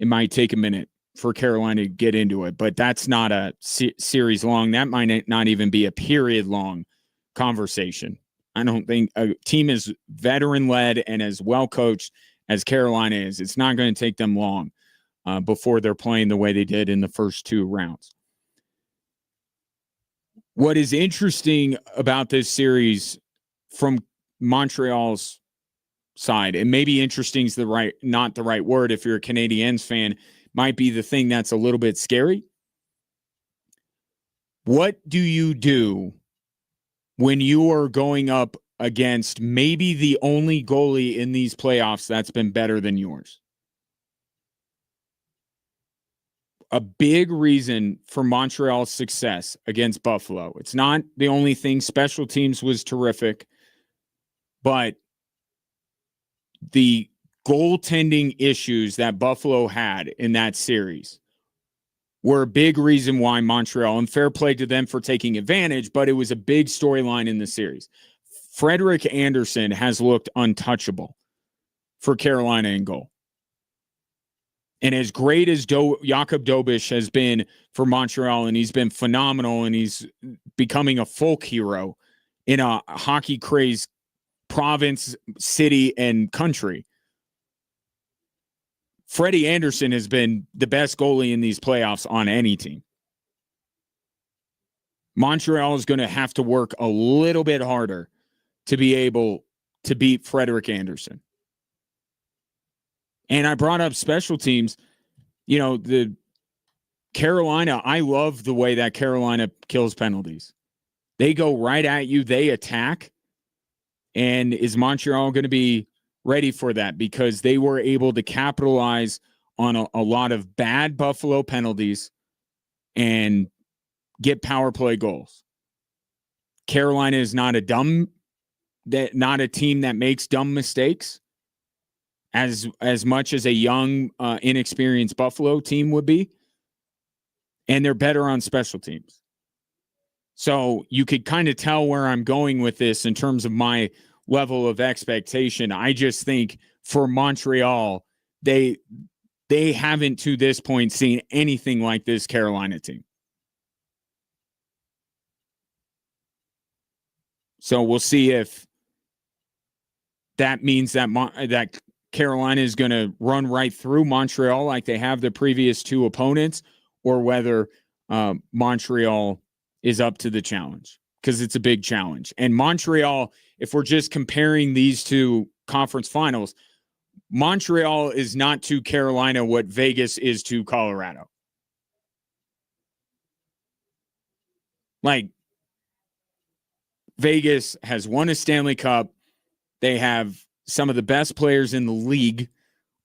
Speaker 1: it might take a minute for Carolina to get into it. But that's not a series long. That might not even be a period long conversation. I don't think a team is veteran-led and as well-coached as Carolina is. It's not going to take them long before they're playing the way they did in the first two rounds. What is interesting about this series from Montreal's side, and maybe interesting is not the right word if you're a Canadiens fan, might be the thing that's a little bit scary. What do you do when you are going up against maybe the only goalie in these playoffs that's been better than yours? A big reason for Montreal's success against Buffalo. It's not the only thing. Special teams was terrific, but the goaltending issues that Buffalo had in that series were a big reason why Montreal, and fair play to them for taking advantage, but it was a big storyline in the series. Frederik Andersen has looked untouchable for Carolina in goal. And as great as Jakob Dobish has been for Montreal, and he's been phenomenal, and he's becoming a folk hero in a hockey-crazed province, city, and country, Freddie Andersen has been the best goalie in these playoffs on any team. Montreal is going to have to work a little bit harder to be able to beat Frederik Andersen. And I brought up special teams. You know, the Carolina, I love the way that Carolina kills penalties. They go right at you. They attack. And is Montreal going to be ready for that? Because they were able to capitalize on a lot of bad Buffalo penalties and get power play goals. Carolina is not a team that makes dumb mistakes as much as a young, inexperienced Buffalo team would be. And they're better on special teams. So you could kind of tell where I'm going with this in terms of my level of expectation. I just think for Montreal, they haven't to this point seen anything like this Carolina team. So we'll see if that means that that Carolina is going to run right through Montreal like they have the previous two opponents, or whether Montreal is up to the challenge, because it's a big challenge. And Montreal, if we're just comparing these two conference finals, Montreal is not to Carolina what Vegas is to Colorado. Like, Vegas has won a Stanley Cup. They have some of the best players in the league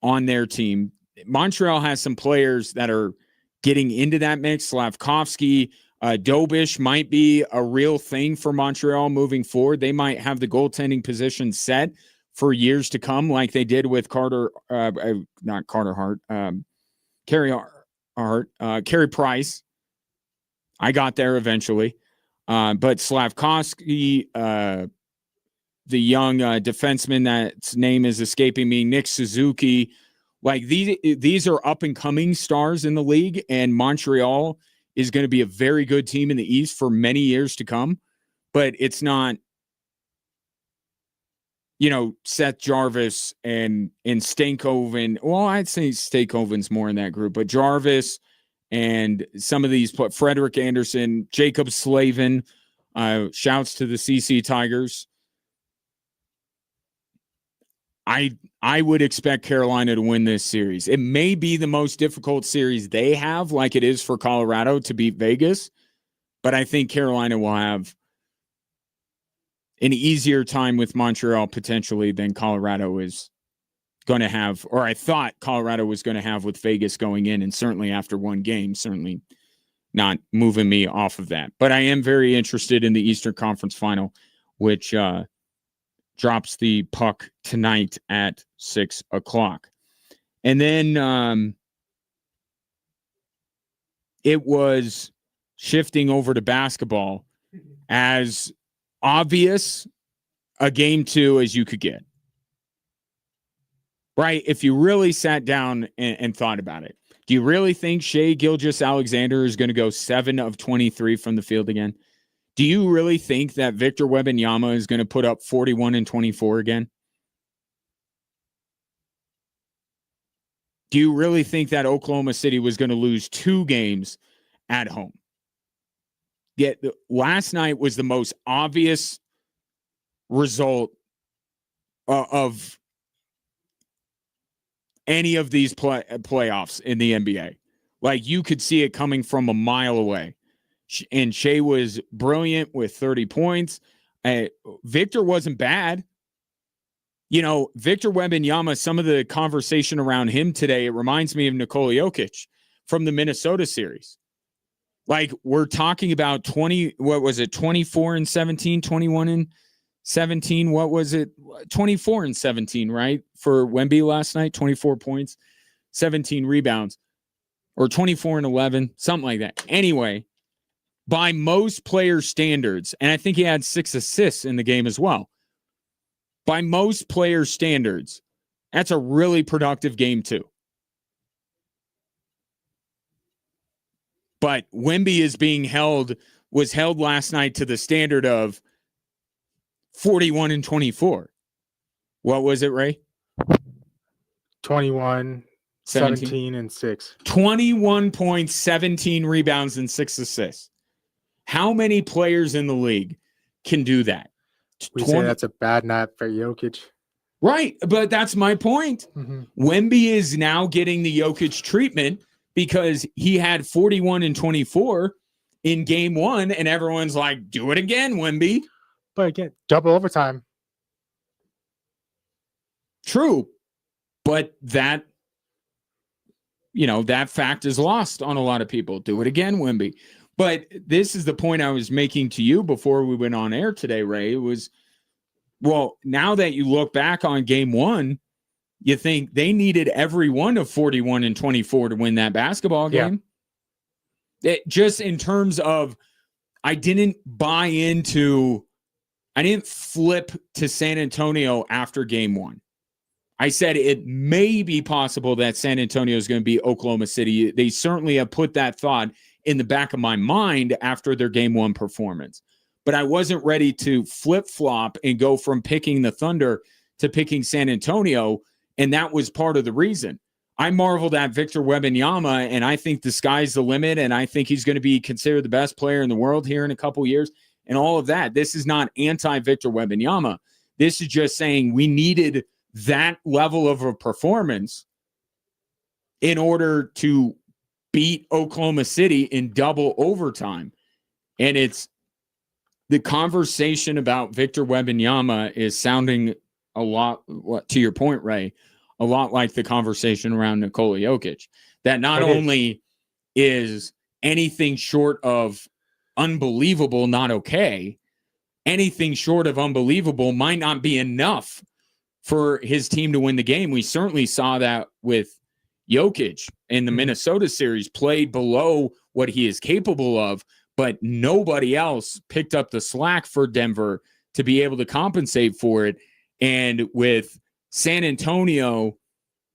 Speaker 1: on their team. Montreal has some players that are getting into that mix. Slavkovsky, Dobish might be a real thing for Montreal moving forward. They might have the goaltending position set for years to come, like they did with Carey Price. I got there eventually. But Slavkovsky, the young defenseman that's name is escaping me, Nick Suzuki, like these are up and coming stars in the league, and Montreal is going to be a very good team in the East for many years to come. But it's not, Seth Jarvis and Stankoven. Well, I'd say Stankoven's more in that group, but Jarvis and some of these, Frederick Anderson, Jacob Slavin, shouts to the CC Tigers. I would expect Carolina to win this series. It may be the most difficult series they have, like it is for Colorado to beat Vegas, but I think Carolina will have an easier time with Montreal potentially than Colorado is going to have, or I thought Colorado was going to have with Vegas going in, and certainly after one game, certainly not moving me off of that. But I am very interested in the Eastern Conference Final, which drops the puck tonight at 6:00. And then it was shifting over to basketball, as obvious a game 2 as you could get. Right? If you really sat down and thought about it, do you really think Shai Gilgeous-Alexander is going to go 7 of 23 from the field again? Do you really think that Victor Wembanyama is going to put up 41 and 24 again? Do you really think that Oklahoma City was going to lose 2 games at home? Yet last night was the most obvious result of any of these playoffs in the NBA. Like, you could see it coming from a mile away. And Shai was brilliant with 30 points. Victor wasn't bad. Victor Wembanyama, some of the conversation around him today, it reminds me of Nikola Jokic from the Minnesota series. Like, we're talking about 24 and 17, 21 and 17. What was it? 24 and 17, right? For Wemby last night, 24 points, 17 rebounds, or 24 and 11, something like that. Anyway, by most player standards, and I think he had 6 assists in the game as well. By most player standards, that's a really productive game too. But Wemby was held last night to the standard of 41 and 24. What was it, Ray?
Speaker 4: 21, 17 and 6.
Speaker 1: 21 points, 17 rebounds, and 6 assists. How many players in the league can do that?
Speaker 4: We say that's a bad night for Jokic.
Speaker 1: Right, but that's my point.
Speaker 4: Mm-hmm.
Speaker 1: Wemby is now getting the Jokic treatment because he had 41 and 24 in game 1, and everyone's like, do it again, Wemby.
Speaker 4: But again, double overtime.
Speaker 1: True, but that fact is lost on a lot of people. Do it again, Wemby. But this is the point I was making to you before we went on air today, Ray. It was, well, now that you look back on game 1, you think they needed every one of 41 and 24 to win that basketball game. Just in terms of I didn't flip to San Antonio after game one. I said it may be possible that San Antonio is going to be Oklahoma City. They certainly have put that thought in the back of my mind after their game one performance. But I wasn't ready to flip-flop and go from picking the Thunder to picking San Antonio, and that was part of the reason. I marveled at Victor Wembanyama, and I think the sky's the limit, and I think he's going to be considered the best player in the world here in a couple years, and all of that. This is not anti-Victor Wembanyama. This is just saying we needed that level of a performance in order to beat Oklahoma City in double overtime. And it's the conversation about Victor Wembanyama is sounding a lot, to your point, Ray, a lot like the conversation around Nikola Jokic. That not only is anything short of unbelievable not okay, anything short of unbelievable might not be enough for his team to win the game. We certainly saw that with Jokic in the Minnesota series, played below what he is capable of, but nobody else picked up the slack for Denver to be able to compensate for it. And with San Antonio,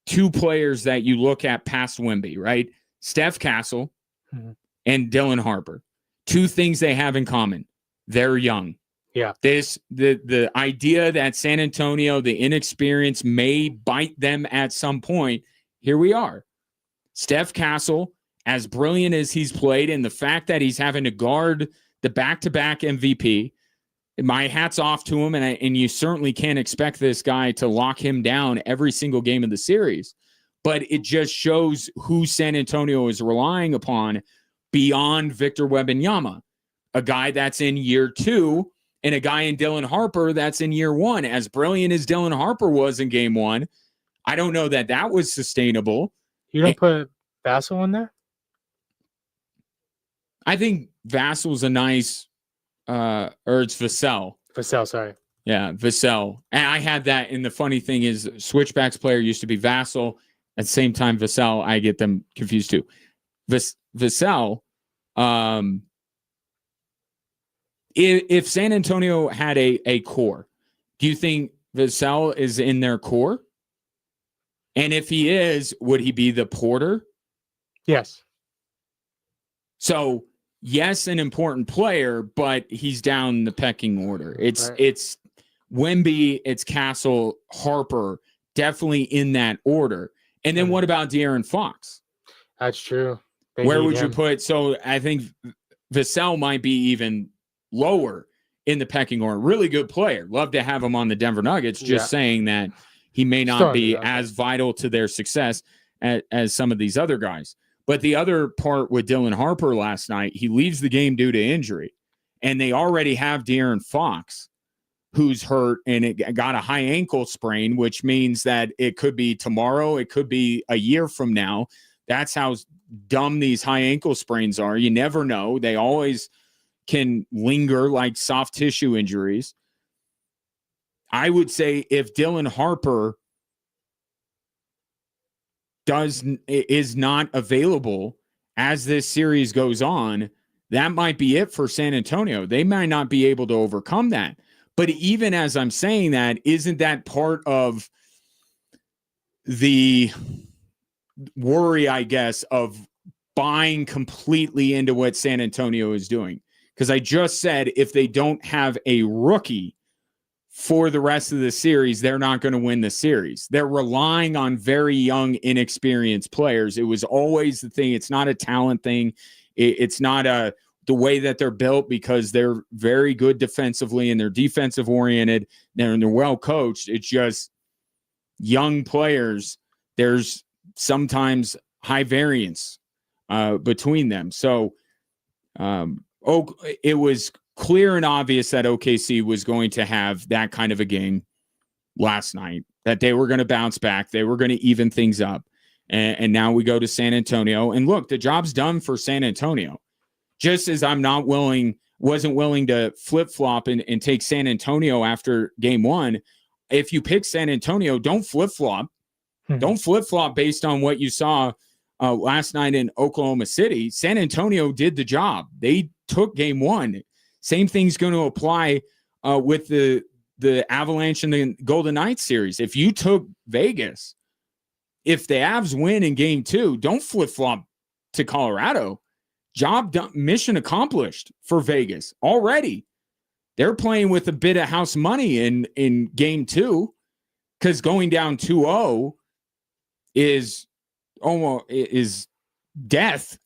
Speaker 1: two players that you look at past Wemby, right? Steph Castle and Dylan Harper. Two things they have in common. They're young.
Speaker 4: Yeah.
Speaker 1: The idea that San Antonio, the inexperience, may bite them at some point. Here we are. Steph Castle, as brilliant as he's played, and the fact that he's having to guard the back-to-back MVP, my hat's off to him, and you certainly can't expect this guy to lock him down every single game of the series. But it just shows who San Antonio is relying upon beyond Victor Wembanyama, a guy that's in year two, and a guy in Dylan Harper that's in year one. As brilliant as Dylan Harper was in game one, I don't know that was sustainable.
Speaker 4: You don't put Vassell in there?
Speaker 1: I think Vassel's a nice, or it's Vassell.
Speaker 4: Vassell, sorry.
Speaker 1: Yeah, Vassell. And I had that, and the funny thing is Switchbacks player used to be Vassell. At the same time, Vassell, I get them confused too. Vassell, if San Antonio had a core, do you think Vassell is in their core? And if he is, would he be the Porter?
Speaker 4: Yes.
Speaker 1: So, yes, an important player, but he's down the pecking order. It's Wemby, it's Castle, Harper, definitely in that order. And then what about De'Aaron Fox?
Speaker 4: That's true.
Speaker 1: Where would you put? So I think Vassell might be even lower in the pecking order. Really good player. Love to have him on the Denver Nuggets. Just saying that he may not be as vital to their success as some of these other guys. But the other part with Dylan Harper last night, he leaves the game due to injury. And they already have De'Aaron Fox, who's hurt and it got a high ankle sprain, which means that it could be tomorrow. It could be a year from now. That's how dumb these high ankle sprains are. You never know. They always can linger like soft tissue injuries. I would say if Dylan Harper is not available as this series goes on, that might be it for San Antonio. They might not be able to overcome that. But even as I'm saying that, isn't that part of the worry, I guess, of buying completely into what San Antonio is doing? Because I just said if they don't have a rookie for the rest of the series, they're not going to win the series. They're relying on very young, inexperienced players. It was always the thing. It's not a talent thing. It's not the way that they're built, because they're very good defensively and they're defensive oriented. They're well coached. It's just young players. There's sometimes high variance between them. So it was clear and obvious that OKC was going to have that kind of a game last night, that they were going to bounce back. They were going to even things up. And now we go to San Antonio. And look, the job's done for San Antonio. Just as I'm wasn't willing to flip-flop and take San Antonio after game one. If you pick San Antonio, don't flip-flop. Don't flip-flop based on what you saw last night in Oklahoma City. San Antonio did the job. They took game one. Same thing's going to apply with the Avalanche and the Golden Knights series. If you took Vegas, if the Avs win in game two, don't flip-flop to Colorado. Job done, mission accomplished for Vegas already. They're playing with a bit of house money in game two, because going down 2-0 is death.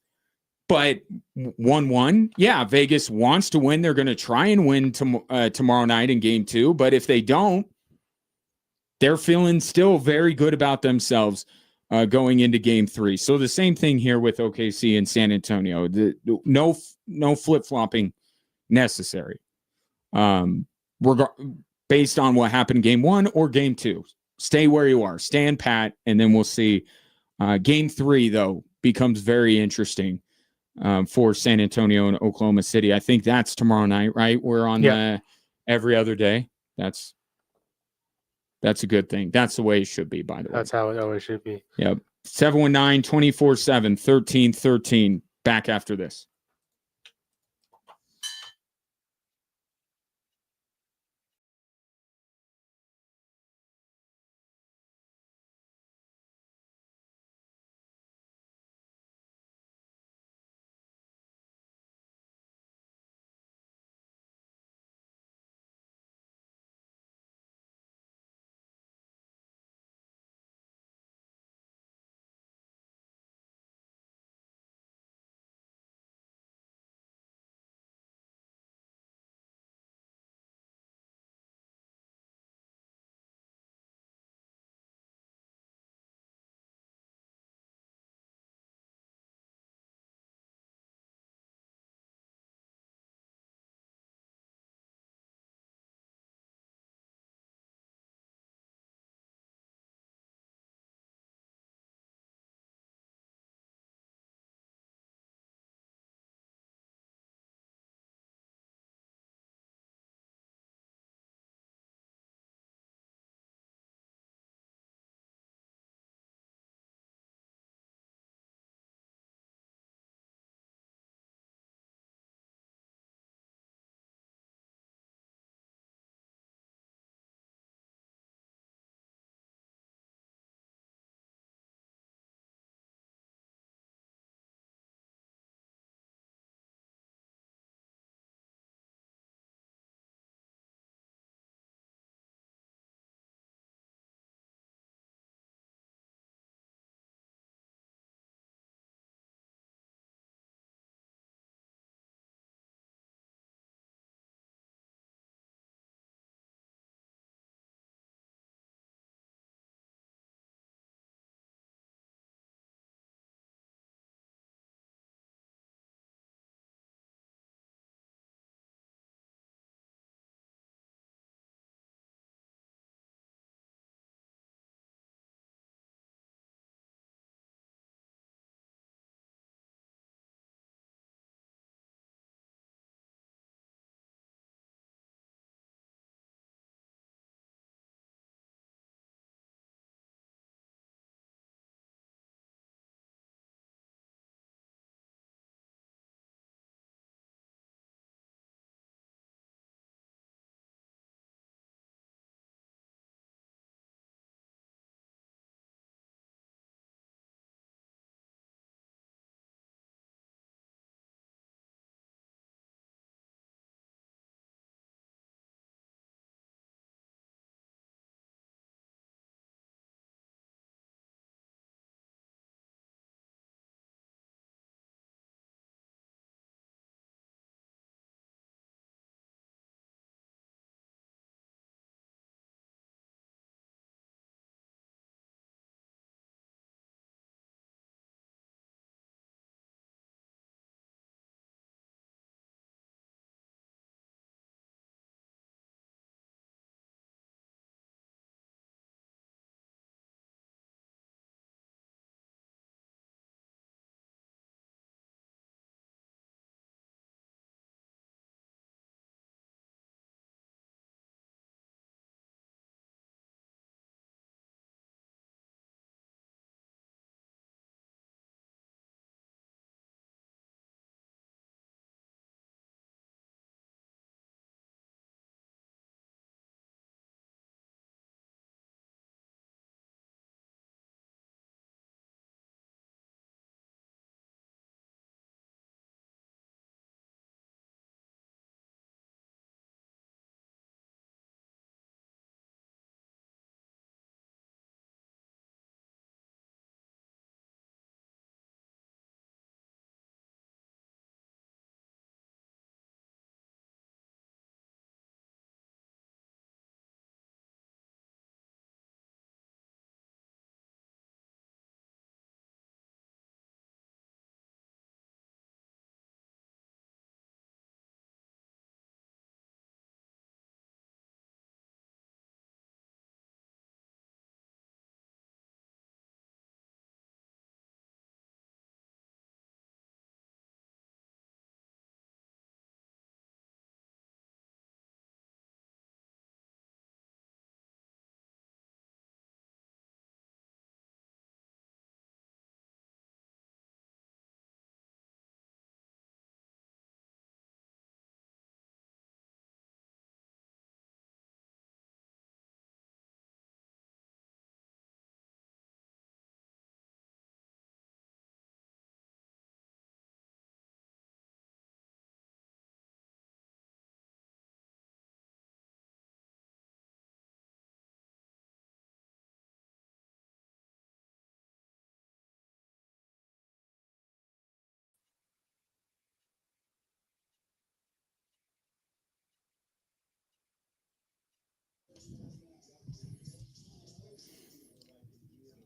Speaker 1: But 1-1, yeah, Vegas wants to win. They're going to try and win tomorrow night in game two. But if they don't, they're feeling still very good about themselves going into game three. So the same thing here with OKC and San Antonio. No flip-flopping necessary. Based on what happened in game one or game two. Stay where you are. Stand pat, and then we'll see. Game three, though, becomes very interesting for San Antonio and Oklahoma City. I think that's tomorrow night, right? We're on the every other day. That's a good thing. That's the way it should be, by the way.
Speaker 4: That's how it always should be.
Speaker 1: Yep. 719-24-7-1313. Back after this.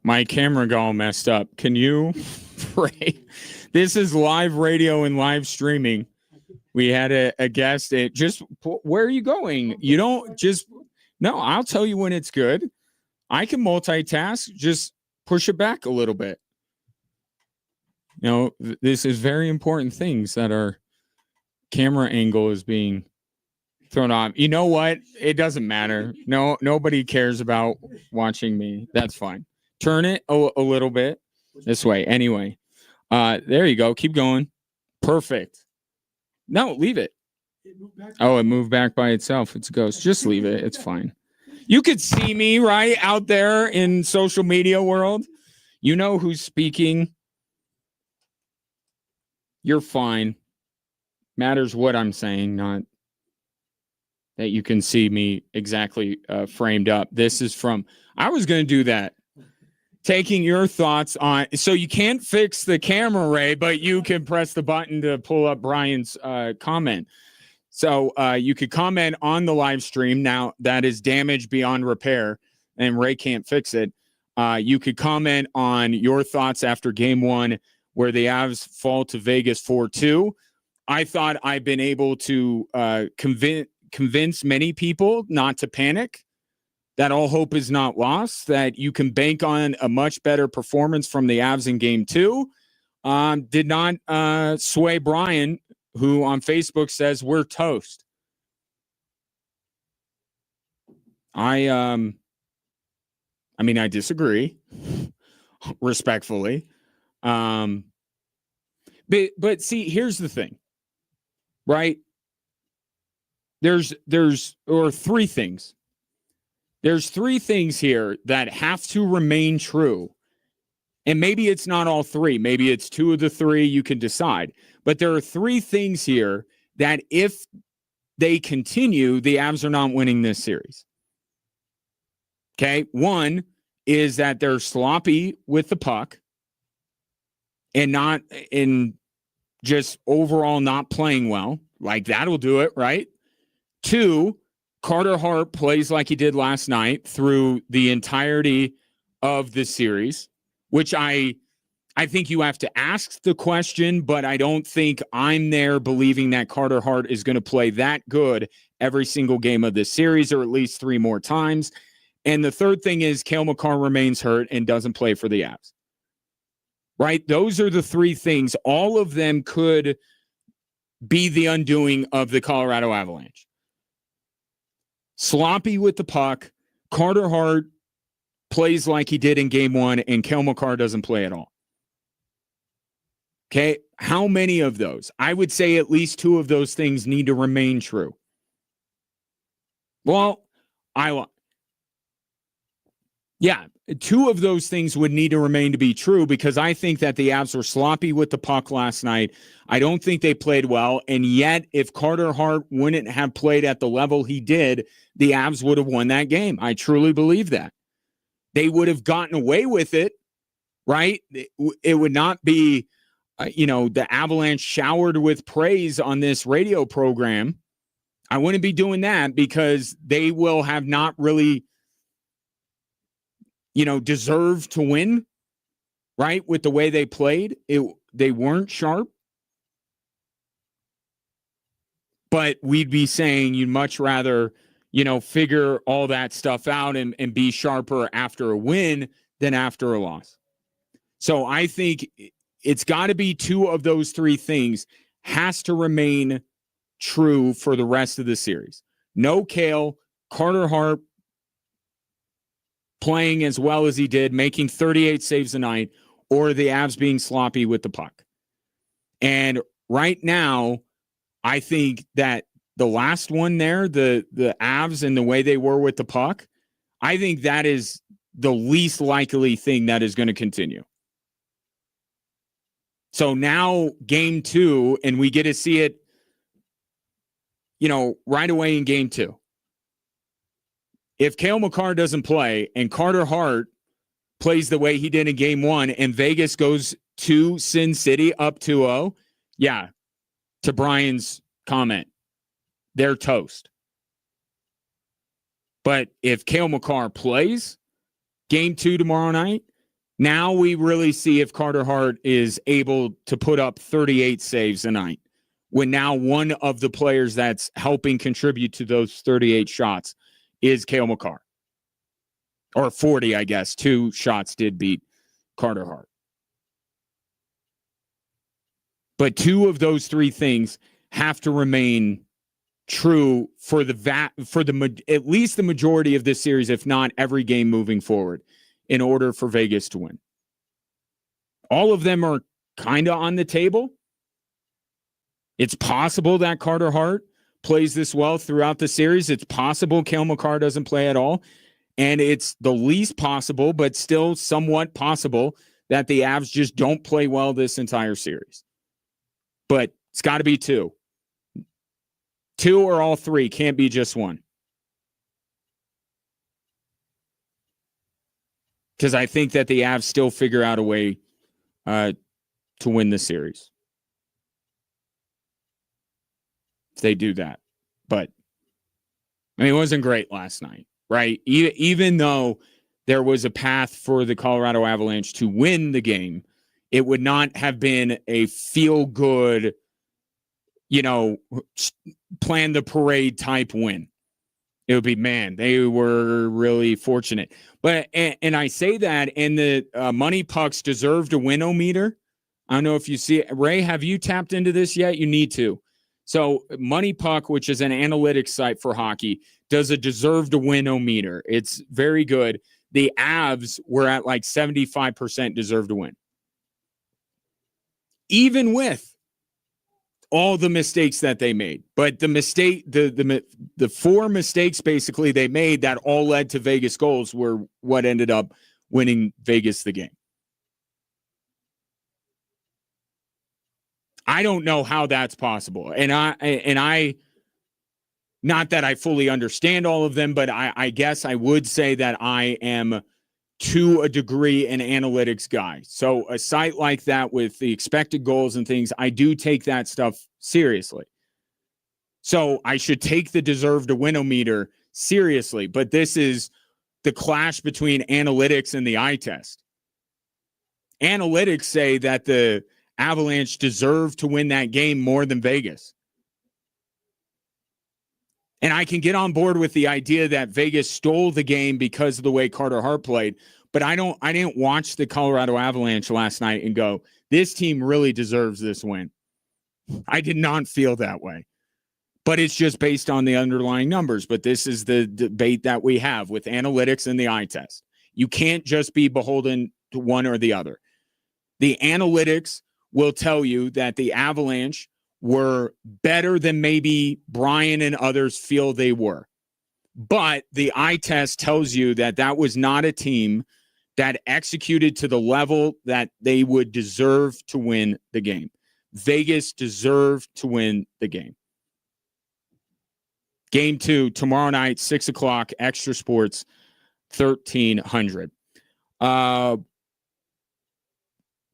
Speaker 1: My camera got all messed up. Can you pray? This is live radio and live streaming. We had a guest. Where are you going? You don't just, no, I'll tell you when it's good. I can multitask. Just push it back a little bit. This is very important things that our camera angle is being thrown off. You know what? It doesn't matter. No, nobody cares about watching me. That's fine. Turn it a little bit this way. Anyway, there you go. Keep going. Perfect. No, leave it. Oh, it moved back by itself. It's a ghost. Just leave it. It's fine. You could see me right out there in social media world. You know who's speaking. You're fine. Matters what I'm saying, not that you can see me exactly framed up. This is from, I was going to do that. Taking your thoughts on, so you can't fix the camera, Ray, but you can press the button to pull up Brian's comment. So you could comment on the live stream. Now that is damage beyond repair and Ray can't fix it. You could comment on your thoughts after game one, where the Avs fall to Vegas 4-2. I thought I've been able to convince many people not to panic, that all hope is not lost, that you can bank on a much better performance from the Avs in game two. Did not sway Brian, who on Facebook says we're toast. I disagree respectfully. But see, here's the thing, right? There's three things. There's three things here that have to remain true. And maybe it's not all three. Maybe it's two of the three. You can decide. But there are three things here that if they continue, the Avs are not winning this series. Okay? One is that they're sloppy with the puck and not in just overall not playing well. Like, that'll do it, right? Two, Carter Hart plays like he did last night through the entirety of the series, which I think you have to ask the question, but I don't think I'm there believing that Carter Hart is going to play that good every single game of this series, or at least three more times. And the third thing is Cale Makar remains hurt and doesn't play for the Avs. Right? Those are the three things. All of them could be the undoing of the Colorado Avalanche. Sloppy with the puck. Carter Hart plays like he did in game one, and Cale Makar doesn't play at all. Okay, how many of those? I would say at least two of those things need to remain true. Well, two of those things would need to remain to be true, because I think that the Avs were sloppy with the puck last night. I don't think they played well. And yet, if Carter Hart wouldn't have played at the level he did, the Avs would have won that game. I truly believe that. They would have gotten away with it, right? It would not be, the Avalanche showered with praise on this radio program. I wouldn't be doing that, because they will have not really deserve to win, right? With the way they played, they weren't sharp. But we'd be saying you'd much rather, figure all that stuff out and be sharper after a win than after a loss. So I think it's got to be two of those three things has to remain true for the rest of the series. No Cale, Carter Hart playing as well as he did, making 38 saves a night, or the Avs being sloppy with the puck. And right now, I think that the last one there, the Avs and the way they were with the puck, I think that is the least likely thing that is going to continue. So now game two, and we get to see it, right away in game two. If Cale Makar doesn't play and Carter Hart plays the way he did in game one and Vegas goes to Sin City up 2-0, yeah, to Brian's comment, they're toast. But if Cale Makar plays game two tomorrow night Now we really see if Carter Hart is able to put up 38 saves a night, when now one of the players that's helping contribute to those 38 shots is Cale Makar. Or 40, I guess. 2 shots did beat Carter Hart. But 2 of those 3 things have to remain true for at least the majority of this series, if not every game moving forward, in order for Vegas to win. All of them are kind of on the table. It's possible that Carter Hart plays this well throughout the series. It's possible Cale Makar doesn't play at all. And it's the least possible, but still somewhat possible, that the Avs just don't play well this entire series. But it's got to be 2. 2 or all 3, can't be just one. Because I think that the Avs still figure out a way to win the series. If they do that. But, I mean, it wasn't great last night, right? Even though there was a path for the Colorado Avalanche to win the game, it would not have been a feel-good, plan the parade type win. It would be, man, they were really fortunate. But, and I say that, and the Money Pucks deserve to win-o-meter. I don't know if you see it. Ray, have you tapped into this yet? You need to. So Money Puck, which is an analytics site for hockey, does a deserve to win-o-meter. It's very good. The Avs were at like 75% deserve to win. Even with all the mistakes that they made. But the 4 mistakes basically they made that all led to Vegas goals were what ended up winning Vegas the game. I don't know how that's possible. And I not that I fully understand all of them, but I guess I would say that I am to a degree an analytics guy. So a site like that with the expected goals and things, I do take that stuff seriously. So I should take the deserve to win-o-meter seriously, but this is the clash between analytics and the eye test. Analytics say that the Avalanche deserve to win that game more than Vegas. And I can get on board with the idea that Vegas stole the game because of the way Carter Hart played, but I didn't watch the Colorado Avalanche last night and go, this team really deserves this win. I did not feel that way. But it's just based on the underlying numbers. But this is the debate that we have with analytics and the eye test. You can't just be beholden to one or the other. The analytics will tell you that the Avalanche were better than maybe Brian and others feel they were. But the eye test tells you that that was not a team that executed to the level that they would deserve to win the game. Vegas deserved to win the game. Game 2, tomorrow night, 6 o'clock, Extra Sports, 1300. I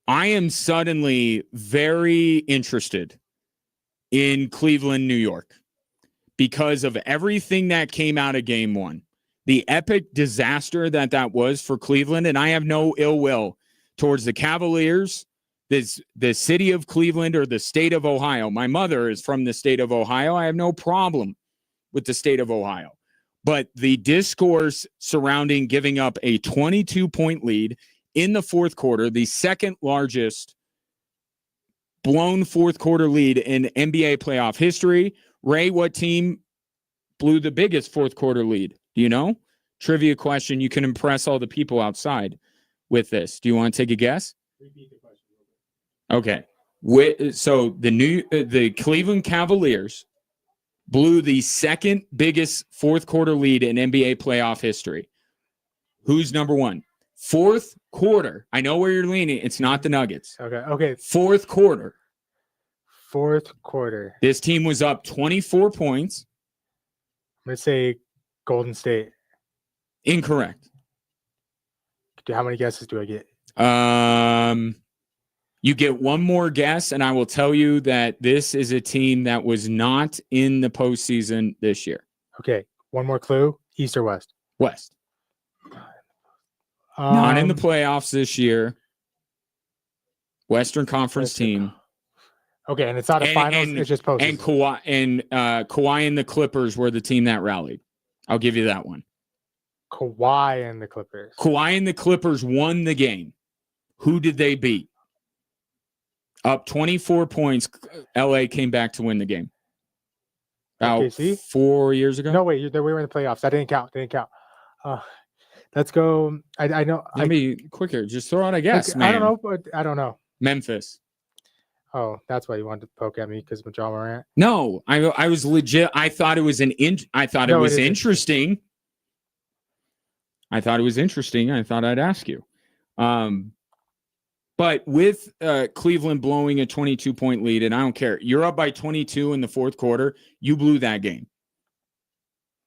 Speaker 1: am suddenly very interested in Cleveland, New York, because of everything that came out of game 1. The epic disaster that was for Cleveland, and I have no ill will towards the Cavaliers, the city of Cleveland, or the state of Ohio. My mother is from the state of Ohio. I have no problem with the state of Ohio. But the discourse surrounding giving up a 22-point lead in the fourth quarter, the second largest blown fourth quarter lead in NBA playoff history. Ray, what team blew the biggest fourth quarter lead? Do you know? Trivia question. You can impress all the people outside with this. Do you want to take a guess?
Speaker 4: Repeat the question.
Speaker 1: Okay. So the Cleveland Cavaliers blew the second biggest fourth quarter lead in NBA playoff history. Who's number one? Fourth quarter. I know where you're leaning. It's not the Nuggets.
Speaker 4: Okay.
Speaker 1: Fourth quarter. This team was up 24 points.
Speaker 4: Let's say Golden State.
Speaker 1: Incorrect.
Speaker 4: How many guesses do I get?
Speaker 1: You get one more guess, and I will tell you that this is a team that was not in the postseason this year.
Speaker 4: Okay. One more clue. East or West?
Speaker 1: West. Not in the playoffs this year. Western Conference team.
Speaker 4: Okay, and it's not a finals. It's just postseason.
Speaker 1: And Kawhi and the Clippers were the team that rallied. I'll give you that one.
Speaker 4: Kawhi and the Clippers.
Speaker 1: Kawhi and the Clippers won the game. Who did they beat? Up 24 points. LA came back to win the game. About
Speaker 4: OKC?
Speaker 1: 4 years ago.
Speaker 4: No, wait, we were in the playoffs. That didn't count. Let's go. I know.
Speaker 1: Let me quicker. Just throw out a guess,
Speaker 4: Okay,
Speaker 1: man.
Speaker 4: I don't know, but I don't know.
Speaker 1: Memphis.
Speaker 4: Oh, that's why you wanted to poke at me because of John Morant.
Speaker 1: No, I was legit. I thought it was interesting. I thought it was interesting. I thought I'd ask you. But with Cleveland blowing a 22-point lead, and I don't care, you're up by 22 in the fourth quarter. You blew that game.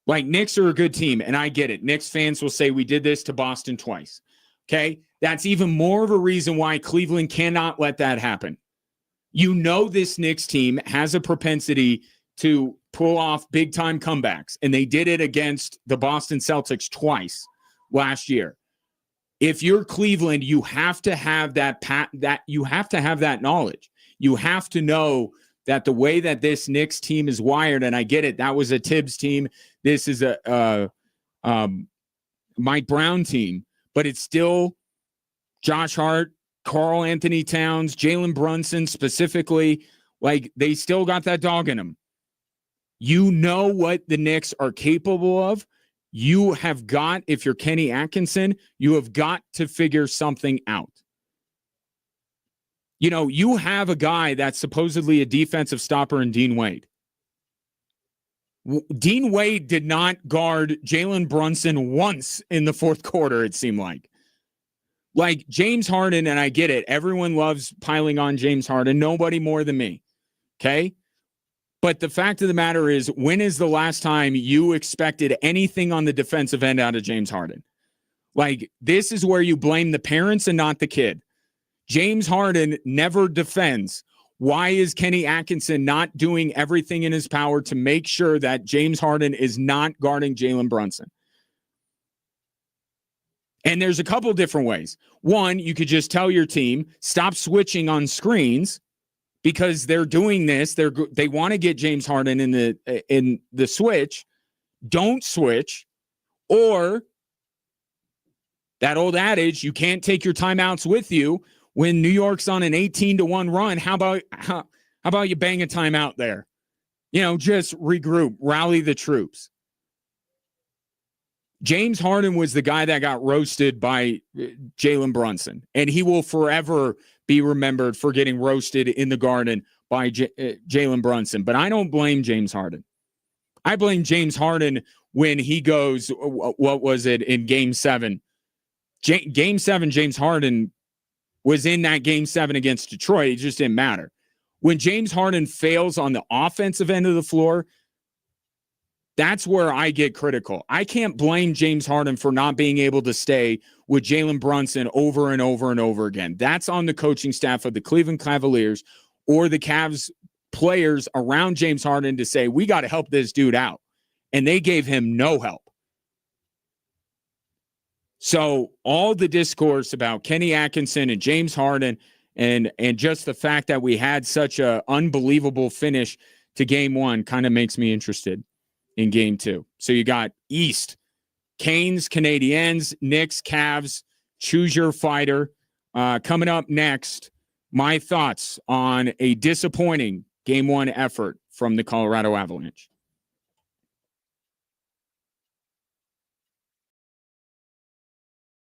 Speaker 1: Like, Knicks are a good team, and I get it. Knicks fans will say we did this to Boston twice. Okay? That's even more of a reason why Cleveland cannot let that happen. You know this Knicks team has a propensity to pull off big-time comebacks, and they did it against the Boston Celtics twice last year. If you're Cleveland, you have to have that you have to have that knowledge. You have to know that the way that this Knicks team is wired, and I get it, that was a Tibbs team. This is a Mike Brown team, but it's still Josh Hart, Karl Anthony Towns, Jalen Brunson specifically. Like, they still got that dog in them. You know what the Knicks are capable of. You have got, if you're Kenny Atkinson, you have got to figure something out. You know, you have a guy that's supposedly a defensive stopper in Dean Wade. Dean Wade did not guard Jalen Brunson once in the fourth quarter, it seemed like. Like, James Harden, and I get it, everyone loves piling on James Harden, nobody more than me, okay? But the fact of the matter is, when is the last time you expected anything on the defensive end out of James Harden? Like, this is where you blame the parents and not the kid. James Harden never defends. Why is Kenny Atkinson not doing everything in his power to make sure that James Harden is not guarding Jalen Brunson? And there's a couple different ways. One, you could just tell your team, stop switching on screens, because they're doing this. They want to get James Harden in the switch. Don't switch. Or that old adage, you can't take your timeouts with you. When New York's on an 18-1 run, how about you bang a timeout there? You know, just regroup, rally the troops. James Harden was the guy that got roasted by Jalen Brunson, and he will forever be remembered for getting roasted in the Garden by Jalen Brunson. But I don't blame James Harden. I blame James Harden when he goes, what was it, in Game 7? Game 7, James Harden was in that Game 7 against Detroit. It just didn't matter. When James Harden fails on the offensive end of the floor, that's where I get critical. I can't blame James Harden for not being able to stay with Jalen Brunson over and over and over again. That's on the coaching staff of the Cleveland Cavaliers or the Cavs players around James Harden to say, we got to help this dude out. And they gave him no help. So all the discourse about Kenny Atkinson and James Harden and just the fact that we had such an unbelievable finish to Game 1 kind of makes me interested in Game 2. So you got East, Canes, Canadiens, Knicks, Cavs, choose your fighter. Coming up next, my thoughts on a disappointing Game 1 effort from the Colorado Avalanche.